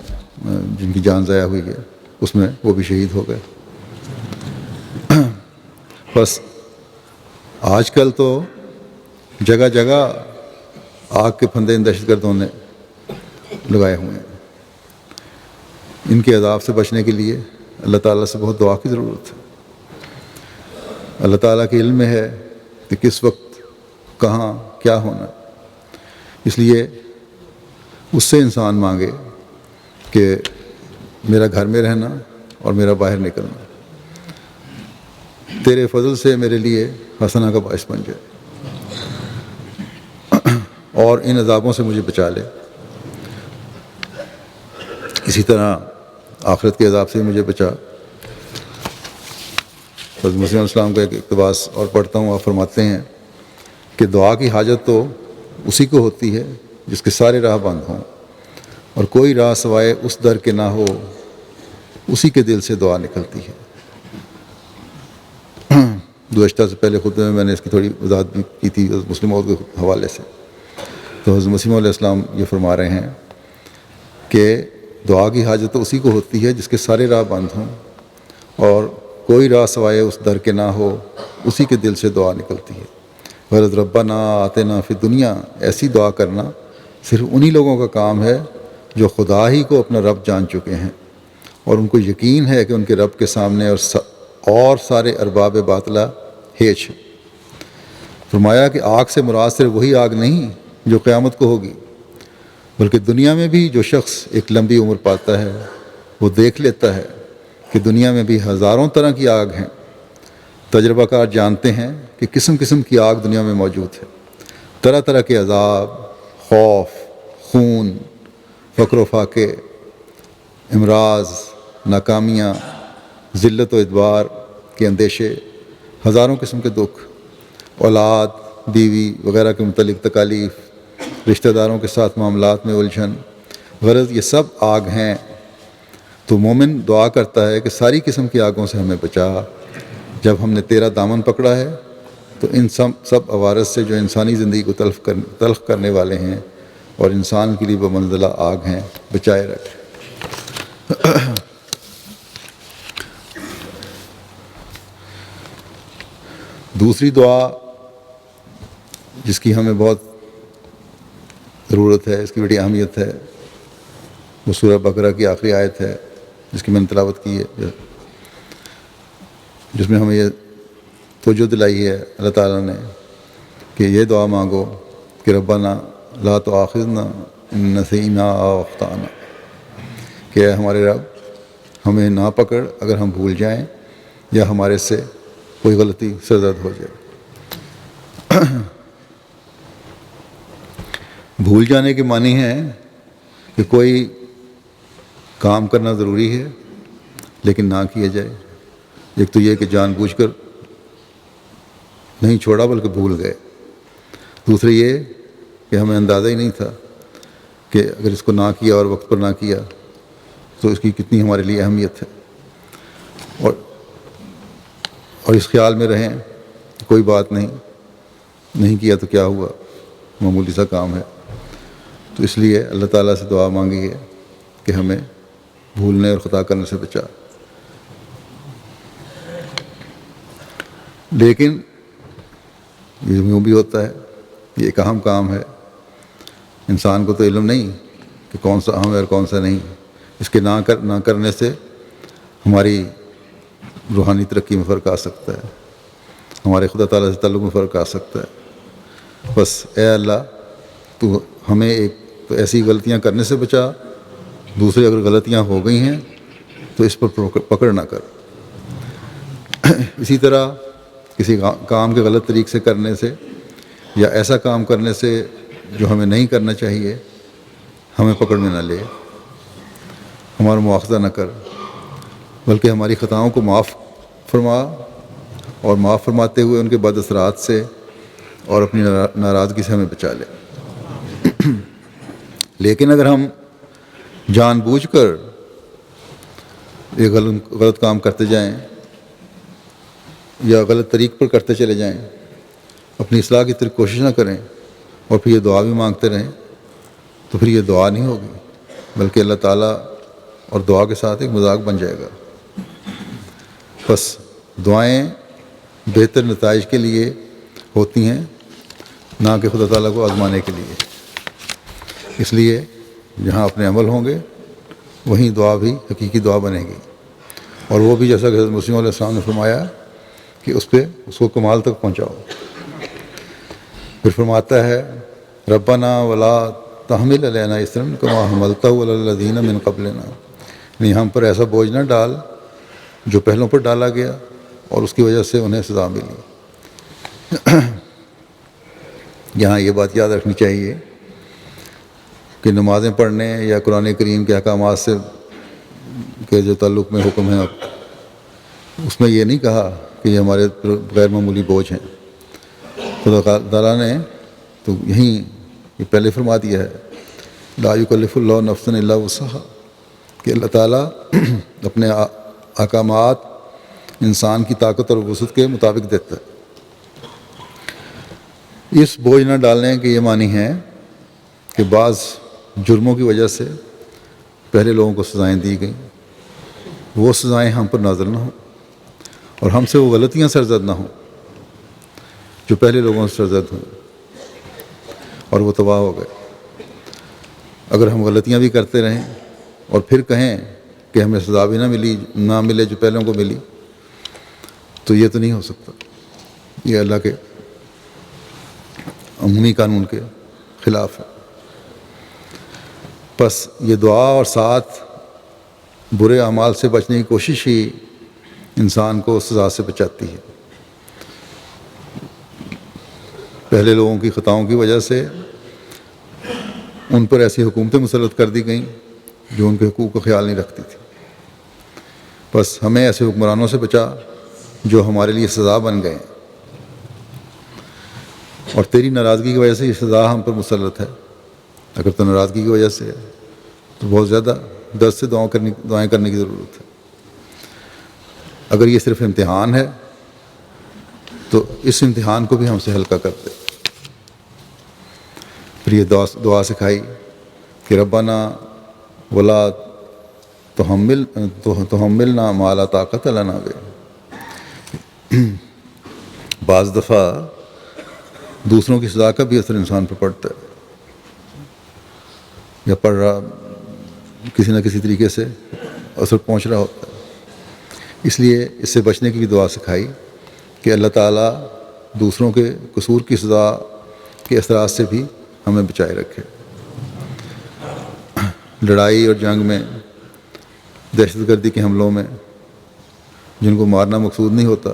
جن کی جان ضائع ہوئی ہے، اس میں وہ بھی شہید ہو گئے۔ بس آج کل تو جگہ جگہ آگ کے پھندے ان دہشت گردوں نے لگائے ہوئے ہیں۔ ان کے عذاب سے بچنے کے لیے اللہ تعالیٰ سے بہت دعا کی ضرورت ہے۔ اللہ تعالیٰ کے علم میں ہے کہ کس وقت کہاں کیا ہونا، اس لیے اس سے انسان مانگے کہ میرا گھر میں رہنا اور میرا باہر نکلنا تیرے فضل سے میرے لیے حسنہ کا باعث بن جائے اور ان عذابوں سے مجھے بچا لے۔ اسی طرح آخرت کے عذاب سے مجھے بچا۔ حضرت مسیح علیہ السلام کا ایک اقتباس اور پڑھتا ہوں، آپ فرماتے ہیں کہ دعا کی حاجت تو اسی کو ہوتی ہے جس کے سارے راہ بند ہوں اور کوئی راہ سوائے اس در کے نہ ہو، اسی کے دل سے دعا نکلتی ہے۔ گزشتہ سے پہلے خطبے میں نے اس کی تھوڑی وضاحت بھی کی تھی مسلم موت کے حوالے سے. تو حضرت مسیح علیہ السلام یہ فرما رہے ہیں کہ دعا کی حاجت تو اسی کو ہوتی ہے جس کے سارے راہ بند ہوں اور کوئی راہ سوائے اس در کے نہ ہو، اسی کے دل سے دعا نکلتی ہے. غرض ربنا آتنا فی دنیا، ایسی دعا کرنا صرف انہی لوگوں کا کام ہے جو خدا ہی کو اپنا رب جان چکے ہیں اور ان کو یقین ہے کہ ان کے رب کے سامنے اور سارے ارباب باطلہ ہیچ ہیں. فرمایا کہ آگ سے مراد صرف وہی آگ نہیں جو قیامت کو ہوگی، بلکہ دنیا میں بھی جو شخص ایک لمبی عمر پاتا ہے وہ دیکھ لیتا ہے کہ دنیا میں بھی ہزاروں طرح کی آگ ہیں. تجربہ کار جانتے ہیں کہ قسم قسم کی آگ دنیا میں موجود ہے، طرح طرح کے عذاب، خوف، خون، فقر و فاقے، امراض، ناکامیاں، ذلت و ادبار کے اندیشے، ہزاروں قسم کے دکھ، اولاد، بیوی وغیرہ کے متعلق تکالیف، رشتہ داروں کے ساتھ معاملات میں الجھن. غرض یہ سب آگ ہیں. تو مومن دعا کرتا ہے کہ ساری قسم کی آگوں سے ہمیں بچا. جب ہم نے تیرا دامن پکڑا ہے تو ان سب عوارض سے جو انسانی زندگی کو تلخ کرنے والے ہیں اور انسان کے لیے بمنزلہ آگ ہیں، بچائے رکھ. دوسری دعا جس کی ہمیں بہت ضرورت ہے، اس کی بڑی اہمیت ہے، وہ سورہ بقرہ کی آخری آیت ہے جس کی میں نے تلاوت کی ہے، جس میں ہمیں یہ توجہ دلائی ہے اللہ تعالیٰ نے کہ یہ دعا مانگو کہ ربنا لا تؤاخذنا ان نسینا او اخطانا، کہ اے ہمارے رب ہمیں نہ پکڑ اگر ہم بھول جائیں یا ہمارے سے کوئی غلطی سرزد ہو جائے. بھول جانے کے معنی ہیں کہ کوئی کام کرنا ضروری ہے لیکن نہ کیا جائے. ایک تو یہ کہ جان بوجھ کر نہیں چھوڑا بلکہ بھول گئے. دوسرے یہ کہ ہمیں اندازہ ہی نہیں تھا کہ اگر اس کو نہ کیا اور وقت پر نہ کیا تو اس کی کتنی ہمارے لیے اہمیت ہے. اور اس خیال میں رہیں کوئی بات نہیں کیا تو کیا ہوا، معمولی سا کام ہے. تو اس لیے اللہ تعالیٰ سے دعا مانگی ہے کہ ہمیں بھولنے اور خطا کرنے سے بچا. لیکن یہ یوں بھی ہوتا ہے، یہ ایک اہم کام ہے. انسان کو تو علم نہیں کہ کون سا اہم ہے اور کون سا نہیں. اس کے نہ کرنے سے ہماری روحانی ترقی میں فرق آ سکتا ہے، ہمارے خدا تعالیٰ سے تعلق میں فرق آ سکتا ہے. بس اے اللہ تو ہمیں ایک تو ایسی غلطیاں کرنے سے بچا، دوسری اگر غلطیاں ہو گئی ہیں تو اس پر پکڑ نہ کر. اسی طرح کسی کام کے غلط طریقے سے کرنے سے یا ایسا کام کرنے سے جو ہمیں نہیں کرنا چاہیے ہمیں پکڑ میں نہ لے، ہمارا مواخذہ نہ کر، بلکہ ہماری خطاؤں کو معاف فرما اور معاف فرماتے ہوئے ان کے بد اثرات سے اور اپنی ناراضگی سے ہمیں بچا لے. لیکن اگر ہم جان بوجھ کر یہ غلط کام کرتے جائیں یا غلط طریق پر کرتے چلے جائیں، اپنی اصلاح کی طرف کوشش نہ کریں اور پھر یہ دعا بھی مانگتے رہیں تو پھر یہ دعا نہیں ہوگی بلکہ اللہ تعالیٰ اور دعا کے ساتھ ایک مذاق بن جائے گا. بس دعائیں بہتر نتائج کے لیے ہوتی ہیں، نہ کہ خدا تعالیٰ کو آزمانے کے لیے. اس لیے جہاں اپنے عمل ہوں گے وہیں دعا بھی حقیقی دعا بنے گی، اور وہ بھی جیسا کہ حضرت مسیح علیہ السلام نے فرمایا کہ اس کو کمال تک پہنچاؤ. پھر فرماتا ہے ربنا ولا تحمل علینا اصرا کما حملتہ علی الذین من قبلنا، یعنی ہم پر ایسا بوجھ نہ ڈال جو پہلوں پر ڈالا گیا اور اس کی وجہ سے انہیں سزا ملی. یہاں یہ بات یاد رکھنی چاہیے کہ نمازیں پڑھنے یا قرآن کریم کے احکامات سے کے جو تعلق میں حکم ہے اس میں یہ نہیں کہا کہ یہ ہمارے غیر معمولی بوجھ ہیں. خدا تعالیٰ نے تو یہیں یہ پہلے فرما دیا ہے لا یکلف اللہ نفسا الا وسعہا، کہ اللہ تعالیٰ اپنے احکامات انسان کی طاقت اور وسعت کے مطابق دیتا ہے۔ اس بوجھ نہ ڈالنے کے یہ معنی ہے کہ بعض جرموں کی وجہ سے پہلے لوگوں کو سزائیں دی گئیں، وہ سزائیں ہم پر نازل نہ ہوں، اور ہم سے وہ غلطیاں سرزد نہ ہوں جو پہلے لوگوں سے سرزد ہوئیں اور وہ تباہ ہو گئے۔ اگر ہم غلطیاں بھی کرتے رہیں اور پھر کہیں کہ ہمیں سزا بھی نہ ملے جو پہلوں کو ملی، تو یہ تو نہیں ہو سکتا، یہ اللہ کے عمومی قانون کے خلاف ہے۔ پس یہ دعا اور ساتھ برے اعمال سے بچنے کی کوشش ہی انسان کو سزا سے بچاتی ہے۔ پہلے لوگوں کی خطاؤں کی وجہ سے ان پر ایسی حکومتیں مسلط کر دی گئیں جو ان کے حقوق کا خیال نہیں رکھتی تھی۔ بس ہمیں ایسے حکمرانوں سے بچا جو ہمارے لیے سزا بن گئے ہیں، اور تیری ناراضگی کی وجہ سے یہ سزا ہم پر مسلط ہے۔ اگر تو ناراضگی کی وجہ سے ہے تو بہت زیادہ درد سے دعائیں کرنے کی ضرورت ہے۔ اگر یہ صرف امتحان ہے تو اس امتحان کو بھی ہم سے ہلکا کر دے۔ پھر یہ دعا سکھائی کہ ربنا ولا تحملنا ما لا طاقت لنا بہ۔ بعض دفعہ دوسروں کی سزا کا بھی اثر انسان پر پڑتا ہے، یا پڑ رہا، کسی نہ کسی طریقے سے اثر پہنچ رہا ہوتا ہے۔ اس لیے اس سے بچنے کی بھی دعا سکھائی کہ اللہ تعالیٰ دوسروں کے قصور کی سزا کے اثرات سے بھی ہمیں بچائے رکھے۔ لڑائی اور جنگ میں، دہشت گردی کے حملوں میں جن کو مارنا مقصود نہیں ہوتا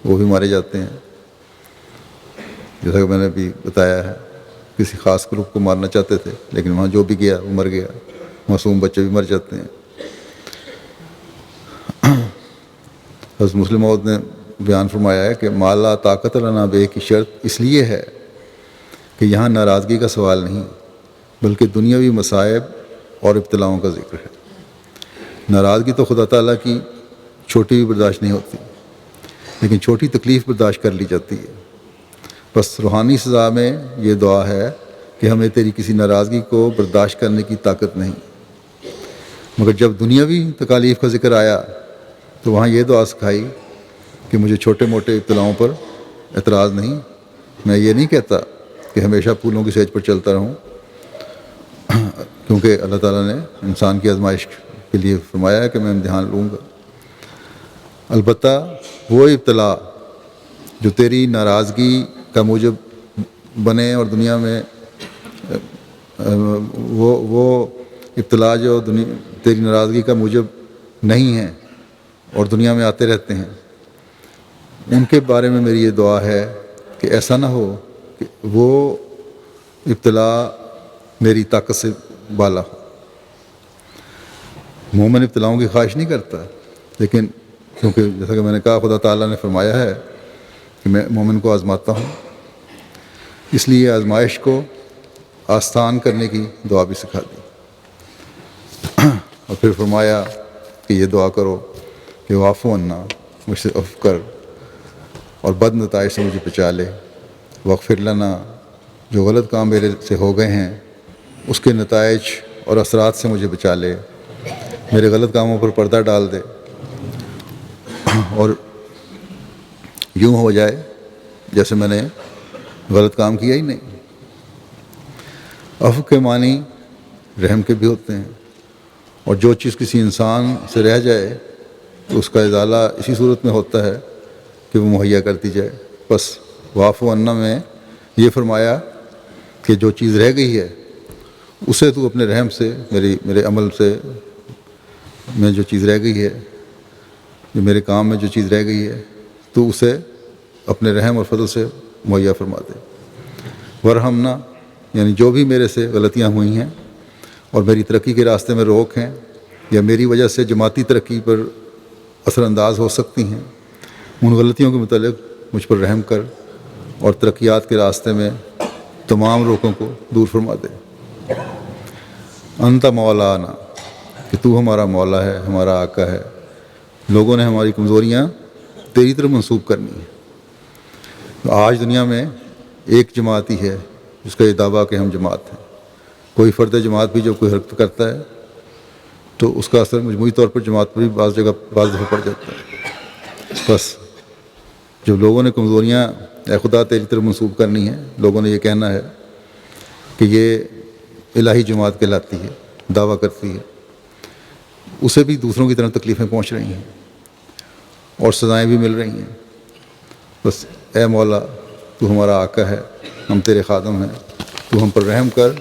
وہ بھی مارے جاتے ہیں، جیسا کہ میں نے بھی بتایا ہے، کسی خاص گروپ کو مارنا چاہتے تھے لیکن وہاں جو بھی گیا وہ مر گیا، معصوم بچے بھی مر جاتے ہیں۔ حضرت مسلم موعود نے بیان فرمایا ہے کہ ما لا طاقت لنا بہ کی شرط اس لیے ہے کہ یہاں ناراضگی کا سوال نہیں بلکہ دنیاوی مصائب اور ابتلاؤں کا ذکر ہے۔ ناراضگی تو خدا تعالیٰ کی چھوٹی بھی برداشت نہیں ہوتی، لیکن چھوٹی تکلیف برداشت کر لی جاتی ہے۔ بس روحانی سزا میں یہ دعا ہے کہ ہمیں تیری کسی ناراضگی کو برداشت کرنے کی طاقت نہیں، مگر جب دنیاوی تکالیف کا ذکر آیا تو وہاں یہ دعا سکھائی کہ مجھے چھوٹے موٹے ابتلاؤں پر اعتراض نہیں، میں یہ نہیں کہتا کہ ہمیشہ پھولوں کی سیج پر چلتا رہوں، کیونکہ اللہ تعالیٰ نے انسان کی آزمائش کے لیے فرمایا ہے کہ میں امتحان لوں گا۔ البتہ وہ ابتلا جو تیری ناراضگی کا موجب بنے اور دنیا میں وہ ابتلا جو تیری ناراضگی کا موجب نہیں ہیں اور دنیا میں آتے رہتے ہیں، ان کے بارے میں میری یہ دعا ہے کہ ایسا نہ ہو کہ وہ ابتلا میری طاقت سے بالا ہو۔ مومن ابتلاؤں کی خواہش نہیں کرتا، لیکن کیونکہ جیسا کہ میں نے کہا خدا تعالیٰ نے فرمایا ہے کہ میں مومن کو آزماتا ہوں، اس لیے آزمائش کو آسان کرنے کی دعا بھی سکھا دی، اور پھر فرمایا کہ یہ دعا کرو کہ واعف عنا، مجھ سے عفو کر اور بد نتائج سے مجھے بچا لے، واغفر لنا، جو غلط کام میرے سے ہو گئے ہیں اس کے نتائج اور اثرات سے مجھے بچا لے، میرے غلط کاموں پر پردہ ڈال دے اور یوں ہو جائے جیسے میں نے غلط کام کیا ہی نہیں۔ عفو کے معنی رحم کے بھی ہوتے ہیں، اور جو چیز کسی انسان سے رہ جائے تو اس کا ازالہ اسی صورت میں ہوتا ہے کہ وہ مہیا کر دی جائے۔ بس واعف عنا میں یہ فرمایا کہ جو چیز رہ گئی ہے اسے تو اپنے رحم سے، میرے عمل سے میں جو چیز رہ گئی ہے، جو میرے کام میں جو چیز رہ گئی ہے تو اسے اپنے رحم اور فضل سے مہیا فرما دے۔ ورحمنا، یعنی جو بھی میرے سے غلطیاں ہوئی ہیں اور میری ترقی کے راستے میں روک ہیں یا میری وجہ سے جماعتی ترقی پر اثر انداز ہو سکتی ہیں، ان غلطیوں کے متعلق مجھ پر رحم کر اور ترقیات کے راستے میں تمام روکوں کو دور فرما دے۔ انت مولانا، کہ تو ہمارا مولا ہے، ہمارا آقا ہے۔ لوگوں نے ہماری کمزوریاں تیری طرف منسوب کرنی ہے۔ آج دنیا میں ایک جماعت ہی ہے جس کا یہ دعویٰ کہ ہم جماعت ہیں۔ کوئی فرد جماعت بھی جب کوئی حرکت کرتا ہے تو اس کا اثر مجموعی طور پر جماعت پر بھی بعض دفعہ پڑ جاتا ہے۔ بس جب لوگوں نے کمزوریاں اے خدا تیری طرف منسوب کرنی ہے، لوگوں نے یہ کہنا ہے کہ یہ الہی جماعت کہلاتی ہے، دعویٰ کرتی ہے، اسے بھی دوسروں کی طرح تکلیفیں پہنچ رہی ہیں اور سزائیں بھی مل رہی ہیں۔ بس اے مولا تو ہمارا آقا ہے، ہم تیرے خادم ہیں، تو ہم پر رحم کر،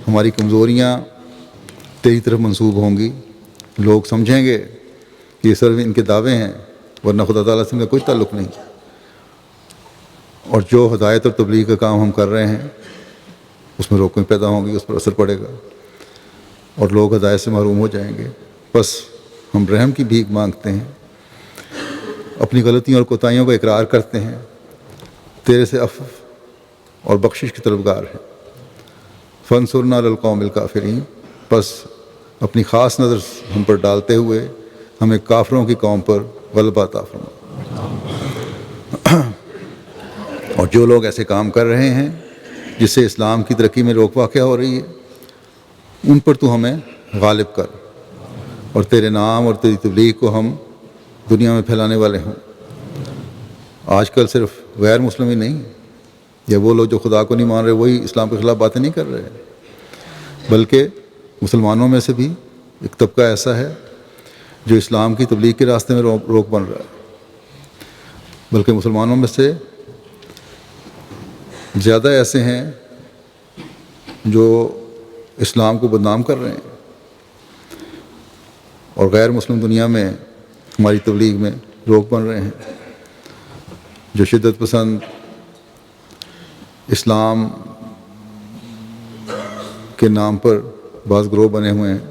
ہماری کمزوریاں تیری طرف منسوب ہوں گی، لوگ سمجھیں گے کہ یہ صرف ان کے دعوے ہیں ورنہ خدا تعالیٰ سے ان کا کوئی تعلق نہیں۔ اور جو ہدایت اور تبلیغ کا کام ہم کر رہے ہیں اس میں روکیں پیدا ہوں گی، اس پر اثر پڑے گا اور لوگ ہدایت سے محروم ہو جائیں گے۔ بس ہم رحم کی بھیک مانگتے ہیں، اپنی غلطیوں اور کوتاہیوں کا اقرار کرتے ہیں، تیرے سے عفو اور بخشش کی طلبگار ہیں۔ فانصرنا علی القوم الکافرین، بس اپنی خاص نظر ہم پر ڈالتے ہوئے ہمیں کافروں کی قوم پر غلبہ عطا فرما۔ اور جو لوگ ایسے کام کر رہے ہیں جس سے اسلام کی ترقی میں روک واقع ہو رہی ہے، ان پر تو ہمیں غالب کر اور تیرے نام اور تیری تبلیغ کو ہم دنیا میں پھیلانے والے ہوں۔ آج کل صرف غیر مسلم ہی نہیں، یا وہ لوگ جو خدا کو نہیں مان رہے وہی اسلام کے خلاف باتیں نہیں کر رہے، بلکہ مسلمانوں میں سے بھی ایک طبقہ ایسا ہے جو اسلام کی تبلیغ کے راستے میں روک بن رہا ہے، بلکہ مسلمانوں میں سے زیادہ ایسے ہیں جو اسلام کو بدنام کر رہے ہیں اور غیر مسلم دنیا میں ہماری تبلیغ میں روک بن رہے ہیں، جو شدت پسند اسلام کے نام پر بعض گروہ بنے ہوئے ہیں،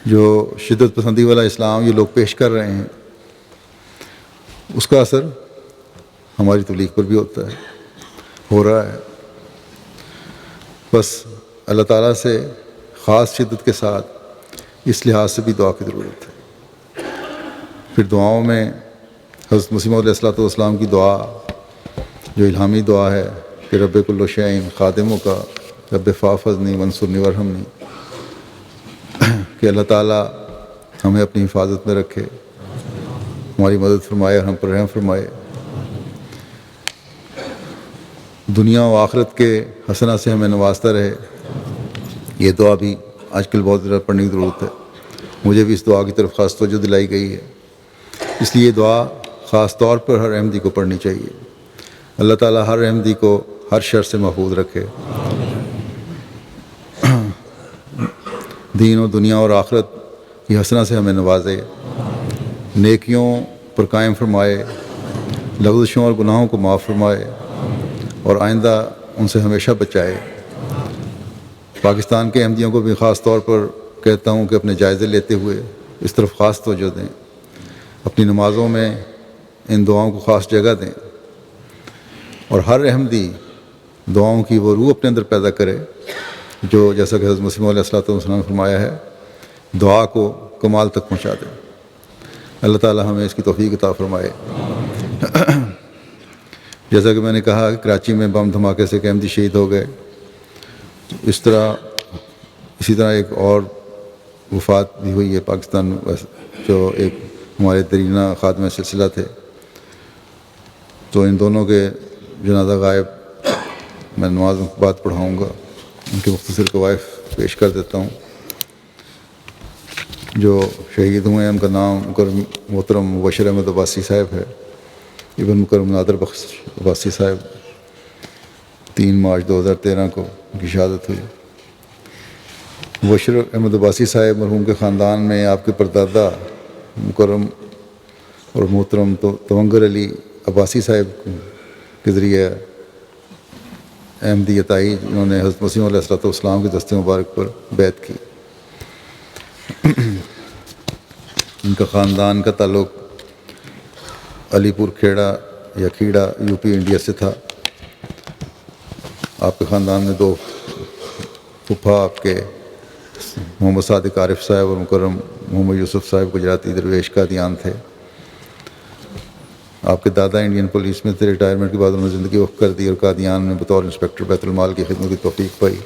جو شدت پسندی والا اسلام یہ لوگ پیش کر رہے ہیں، اس کا اثر ہماری تبلیغ پر بھی ہوتا ہے، ہو رہا ہے۔ بس اللہ تعالیٰ سے خاص شدت کے ساتھ اس لحاظ سے بھی دعا کی ضرورت ہے۔ پھر دعاؤں میں حضرت مسیح موعود علیہ السلام کی دعا جو الہامی دعا ہے کہ رب کل شیء خادموں کا رب فاحفظنی وانصرنی وارحمنی، کہ اللہ تعالیٰ ہمیں اپنی حفاظت میں رکھے، ہماری مدد فرمائے اور ہم پر رحم فرمائے، دنیا و آخرت کے حسنات سے ہمیں نوازتا رہے۔ یہ دعا بھی آج کل بہت زیادہ پڑھنے کی ضرورت ہے، مجھے بھی اس دعا کی طرف خاص توجہ دلائی گئی ہے، اس لیے یہ دعا خاص طور پر ہر احمدی کو پڑھنی چاہیے۔ اللہ تعالیٰ ہر احمدی کو ہر شر سے محفوظ رکھے، دین و دنیا اور آخرت کی حسنات سے ہمیں نوازے، نیکیوں پر قائم فرمائے، لغزشوں اور گناہوں کو معاف فرمائے اور آئندہ ان سے ہمیشہ بچائے۔ پاکستان کے احمدیوں کو بھی خاص طور پر کہتا ہوں کہ اپنے جائزے لیتے ہوئے اس طرف خاص توجہ دیں، اپنی نمازوں میں ان دعاؤں کو خاص جگہ دیں، اور ہر احمدی دعاؤں کی وہ روح اپنے اندر پیدا کرے جو جیسا کہ حضرت مسیح موعود علیہ السلام نے فرمایا ہے، دعا کو کمال تک پہنچا دے۔ اللہ تعالیٰ ہمیں اس کی توفیق عطا فرمائے۔ جیسا کہ میں نے کہا کہ کراچی میں بم دھماکے سے ایک احمدی شہید ہو گئے، اسی طرح ایک اور وفات بھی ہوئی ہے پاکستان میں، جو ایک ہمارے درینہ خادم سلسلہ تھے، تو ان دونوں کے جنازہ غائب میں نماز بعد پڑھاؤں گا، ان کے مختصر قوائف پیش کر دیتا ہوں۔ جو شہید ہوئے ہیں ان کا نام محترم مبشر احمد عباسی صاحب ہے، ابن مکرم نادر بخش عباسی صاحب، 3 مارچ 2013 کو ان کی شہادت ہوئی۔ مبشر احمد عباسی صاحب مرحوم کے خاندان میں آپ کے پردادا مکرم اور محترم توانگر علی عباسی صاحب کے ذریعے احمدیت آئی، جنہوں نے حضرت مسیح علیہ السلام کے دست مبارک پر بیعت کی۔ ان کا خاندان کا تعلق علی پور کھیڑا یا کھیڑا یو پی انڈیا سے تھا۔ آپ کے خاندان میں 2 پھپھا آپ کے محمد صادق عارف صاحب اور مکرم محمد یوسف صاحب گجراتی درویش قادیان تھے۔ آپ کے دادا انڈین پولیس میں تھے، ریٹائرمنٹ کے بعد انہوں نے زندگی وقف کر دی اور قادیان میں بطور انسپکٹر بیت المال کی خدمت کی توفیق پائی۔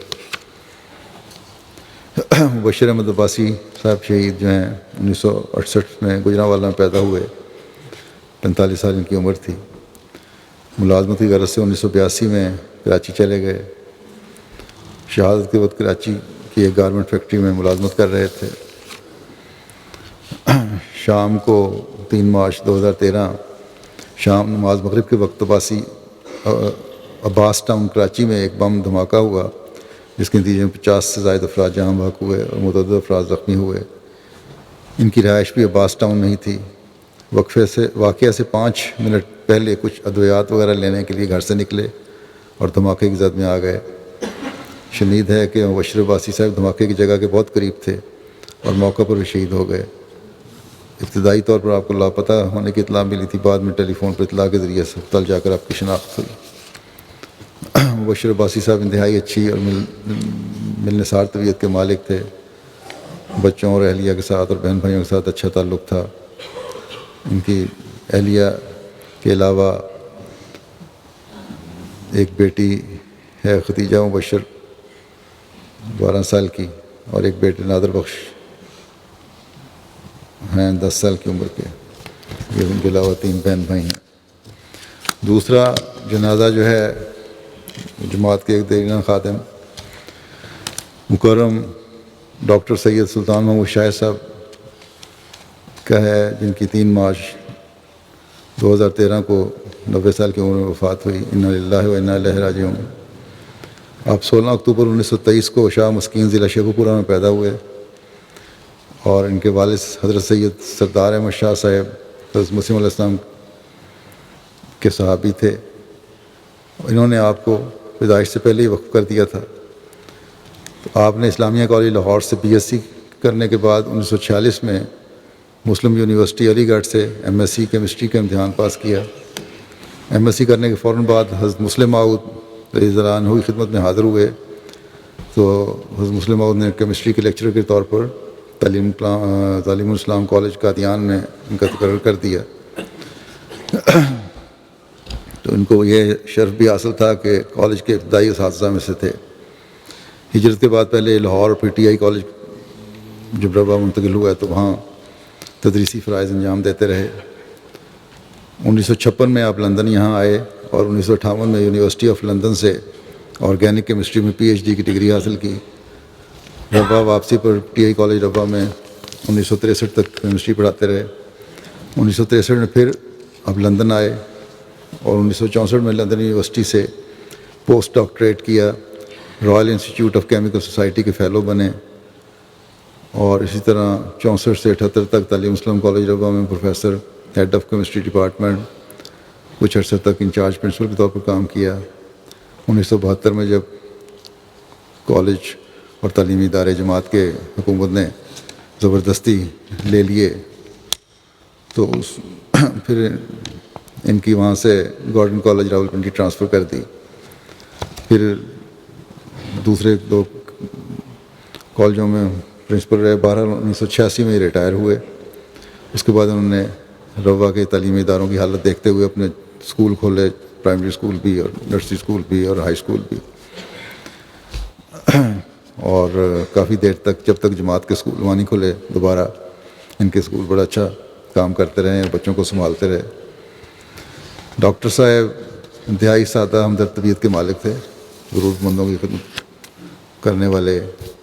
مبشر احمد عباسی صاحب شہید جو ہیں 1968 میں گجرانوالہ میں پیدا ہوئے، 45 سال ان کی عمر تھی۔ ملازمت کی غرض سے 1982 میں کراچی چلے گئے۔ شہادت کے وقت کراچی کی ایک گارمنٹ فیکٹری میں ملازمت کر رہے تھے۔ شام کو 3 مارچ 2013 شام نماز مغرب کے وقت عباس ٹاؤن کراچی میں ایک بم دھماکہ ہوا، جس کے نتیجے میں 50 سے زائد افراد جاں بحق ہوئے اور متعدد افراد زخمی ہوئے۔ ان کی رہائش بھی عباس ٹاؤن میں ہی تھی۔ واقعہ سے 5 منٹ پہلے کچھ ادویات وغیرہ لینے کے لیے گھر سے نکلے اور دھماکے کی زد میں آ گئے۔ شنید ہے کہ مبشر عباسی صاحب دھماکے کی جگہ کے بہت قریب تھے اور موقع پر بھی شہید ہو گئے۔ ابتدائی طور پر آپ کو لاپتہ ہونے کی اطلاع ملی تھی، بعد میں ٹیلی فون پر اطلاع کے ذریعے ہسپتال جا کر آپ کی شناخت ہوئی۔ مبشر عباسی صاحب انتہائی اچھی اور ملنسار طبیعت کے مالک تھے۔ بچوں اور اہلیہ کے ساتھ اور بہن بھائیوں کے ساتھ اچھا تعلق تھا۔ ان کی اہلیہ کے علاوہ ایک بیٹی ہے ختیجہ مبشر 12 سال کی، اور ایک بیٹے نادر بخش ہیں 10 سال کی عمر کے۔ یہ ان کے علاوہ 3 بہن بھائی ہیں۔ دوسرا جنازہ جو ہے جماعت کے ایک دیرینہ خادم مکرم ڈاکٹر سید سلطان محمود شاہ صاحب کا ہے، جن کی 3 مارچ 2013 کو 90 سال کی عمر میں وفات ہوئی۔ انا للہ و انا الیہ راجعون۔ آپ 16 اکتوبر 1923 کو شاہ مسکین ضلع شیخوپورہ میں پیدا ہوئے، اور ان کے والد حضرت سید سردار احمد شاہ صاحب حضرت مسیم علیہ السلام کے صحابی تھے۔ انہوں نے آپ کو پیدائش سے پہلے ہی وقف کر دیا تھا۔ تو آپ نے اسلامیہ کالج لاہور سے BSc کرنے کے بعد 1946 میں مسلم یونیورسٹی علی گڑھ سے MSc کیمسٹری کا امتحان پاس کیا۔ MSc کرنے کے فوراً بعد حضرت مسلم معود رضی اللہ عنہ کی خدمت میں حاضر ہوئے، تو حضرت مسلم معود نے کیمسٹری کے لیکچرر کے طور پر تعلیم الاسلام کالج قادیان میں ان کا تقرر کر دیا۔ تو ان کو یہ شرف بھی حاصل تھا کہ کالج کے ابتدائی اساتذہ میں سے تھے۔ ہجرت کے بعد پہلے لاہور PTI کالج جب ربا منتقل ہوا تو وہاں تدریسی فرائض انجام دیتے رہے۔ 1956 میں آپ لندن یہاں آئے اور 1958 میں یونیورسٹی آف لندن سے آرگینک کیمسٹری میں PhD کی ڈگری حاصل کی۔ ربا واپسی پر PTI کالج ربا میں 1963 تک کیمسٹری پڑھاتے رہے۔ 1963 میں پھر آپ لندن آئے اور 1964 میں لندن یونیورسٹی سے پوسٹ ڈاکٹریٹ کیا، Royal institute of chemical society کے فیلو بنے، اور اسی طرح 64 سے 78 تک تعلیم الاسلام کالج ربا میں professor head of chemistry department کچھ عرصے تک انچارج پرنسپل کے طور پر کام کیا۔ 1972 میں جب کالج اور تعلیمی ادارے جماعت کے حکومت نے زبردستی لے لیے تو پھر ان کی وہاں سے گورڈن کالج راولپنڈی ٹرانسفر کر دی۔ پھر دوسرے 2 کالجوں میں پرنسپل رہے، بہرحال 1986 میں ریٹائر ہوئے۔ اس کے بعد انہوں نے روا کے تعلیمی اداروں کی حالت دیکھتے ہوئے اپنے اسکول کھولے، پرائمری اسکول بھی اور نرسری اسکول بھی اور ہائی اسکول بھی، اور کافی دیر تک جب تک جماعت کے اسکول وہاں نہیں کھلے دوبارہ ان کے اسکول بڑا اچھا کام کرتے رہے اور بچوں کو سنبھالتے رہے۔ ڈاکٹر صاحب انتہائی سادہ ہمدرد طبیعت کے مالک تھے، ضرورت مندوں کی خدمت کرنے والے،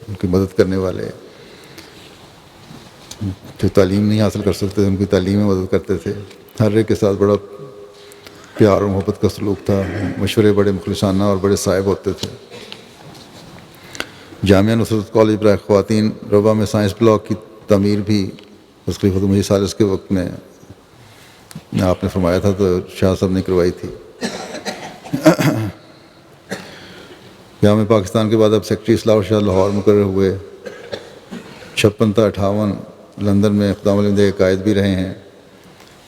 ان کی مدد کرنے والے، جو تعلیم نہیں حاصل کر سکتے تھے ان کی تعلیم میں مدد کرتے تھے۔ ہر ایک کے ساتھ بڑا پیار اور محبت کا سلوک تھا، مشورے بڑے مخلصانہ اور بڑے صائب ہوتے تھے۔ جامعہ نصرت کالج برائے خواتین ربا میں سائنس بلاک کی تعمیر بھی اس کی خدمت سالس کے وقت میں آپ نے فرمایا تھا تو شاہ صاحب نے کروائی تھی۔ جامعہ پاکستان کے بعد اب سیکرٹری اصلاح و ارشاد لاہور مقرر ہوئے۔ 56 تا 58 لندن میں اقدام الہند کے قائد بھی رہے ہیں۔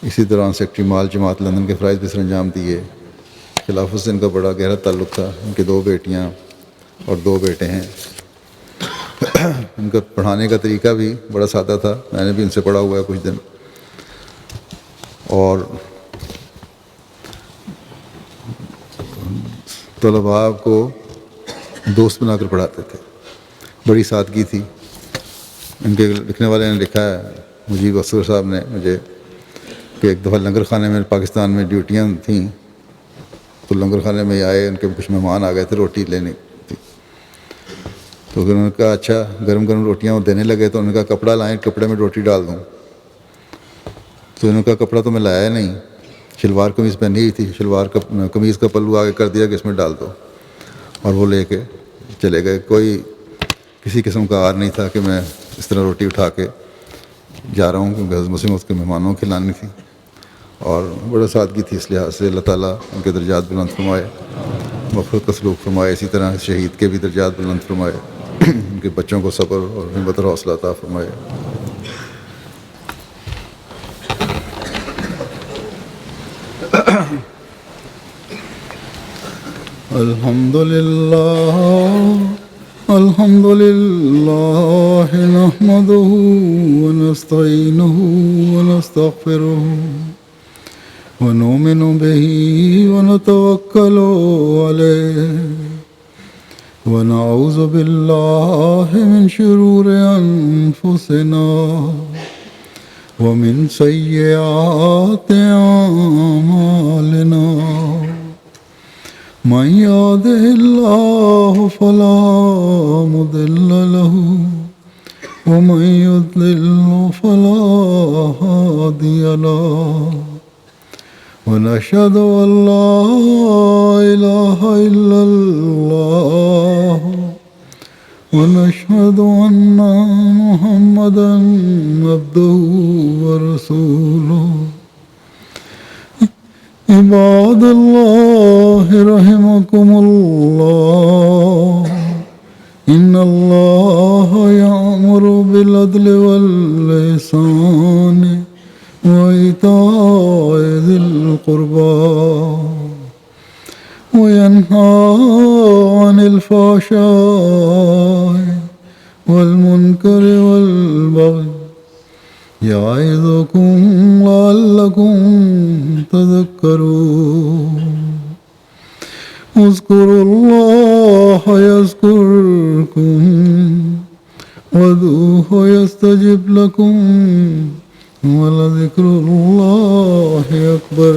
اسی دوران سیکرٹری مال جماعت لندن کے فرائض بھی سر انجام دیے۔ خلافت سے ان کا بڑا گہرا تعلق تھا۔ ان کی 2 بیٹیاں اور 2 بیٹے ہیں۔ ان کا پڑھانے کا طریقہ بھی بڑا سادہ تھا، میں نے بھی ان سے پڑھا ہوا ہے کچھ دن، اور طلباء کو دوست بنا کر پڑھاتے تھے، بڑی سادگی تھی۔ ان کے لکھنے والے نے لکھا ہے، مجیب اصغر صاحب نے مجھے، کہ ایک دفعہ لنگر خانے میں پاکستان میں ڈیوٹیاں تھیں، تو لنگر خانے میں آئے، ان کے کچھ مہمان آ گئے تھے روٹی لینے تھی، تو پھر انہوں نے کہا اچھا گرم گرم روٹیاں وہ دینے لگے، تو انہوں نے کہا کپڑا لائیں، کپڑے میں روٹی ڈال دوں، تو انہوں نے کہا کپڑا تو میں لایا نہیں، شلوار قمیض پہنی ہوئی تھی، شلوار کا قمیض کا پلو آگے کر دیا کہ اس میں ڈال دو، اور وہ لے کے چلے گئے۔ کوئی کسی قسم کا آر نہیں تھا کہ میں اس طرح روٹی اٹھا کے جا رہا ہوں، کیونکہ حضرت مسلم موعود کے مہمانوں کو کھلانی تھی، اور بڑا سادگی تھی۔ اس لحاظ سے اللہ تعالیٰ ان کے درجات بلند فرمائے، مغفرت کا سلوک فرمائے، اسی طرح شہید کے بھی درجات بلند فرمائے، ان کے بچوں کو صبر اور ہمت اور حوصلہ عطا فرمائے۔ الحمد للہ نحمده ونستعینه ونستغفره ونؤمن به ونتوکل علیہ ونعوذ باللہ من شرور انفسنا ومن سیئات اعمالنا، من يهده الله فلا مضل له ومن يضلل فلا هادي له، ونشهد أن لا إله إلا الله ونشهد أن محمدا عبده ورسوله۔ عباد الله رحمكم الله، إن الله يأمر بالعدل والإحسان وإيتاء ذي القربى وينهى عن الفحشاء والمنكر والبغي يعظكم لعلكم تذكرون۔ اذكروا الله يذكركم وادعوه يستجب لكم ولذكر الله أكبر۔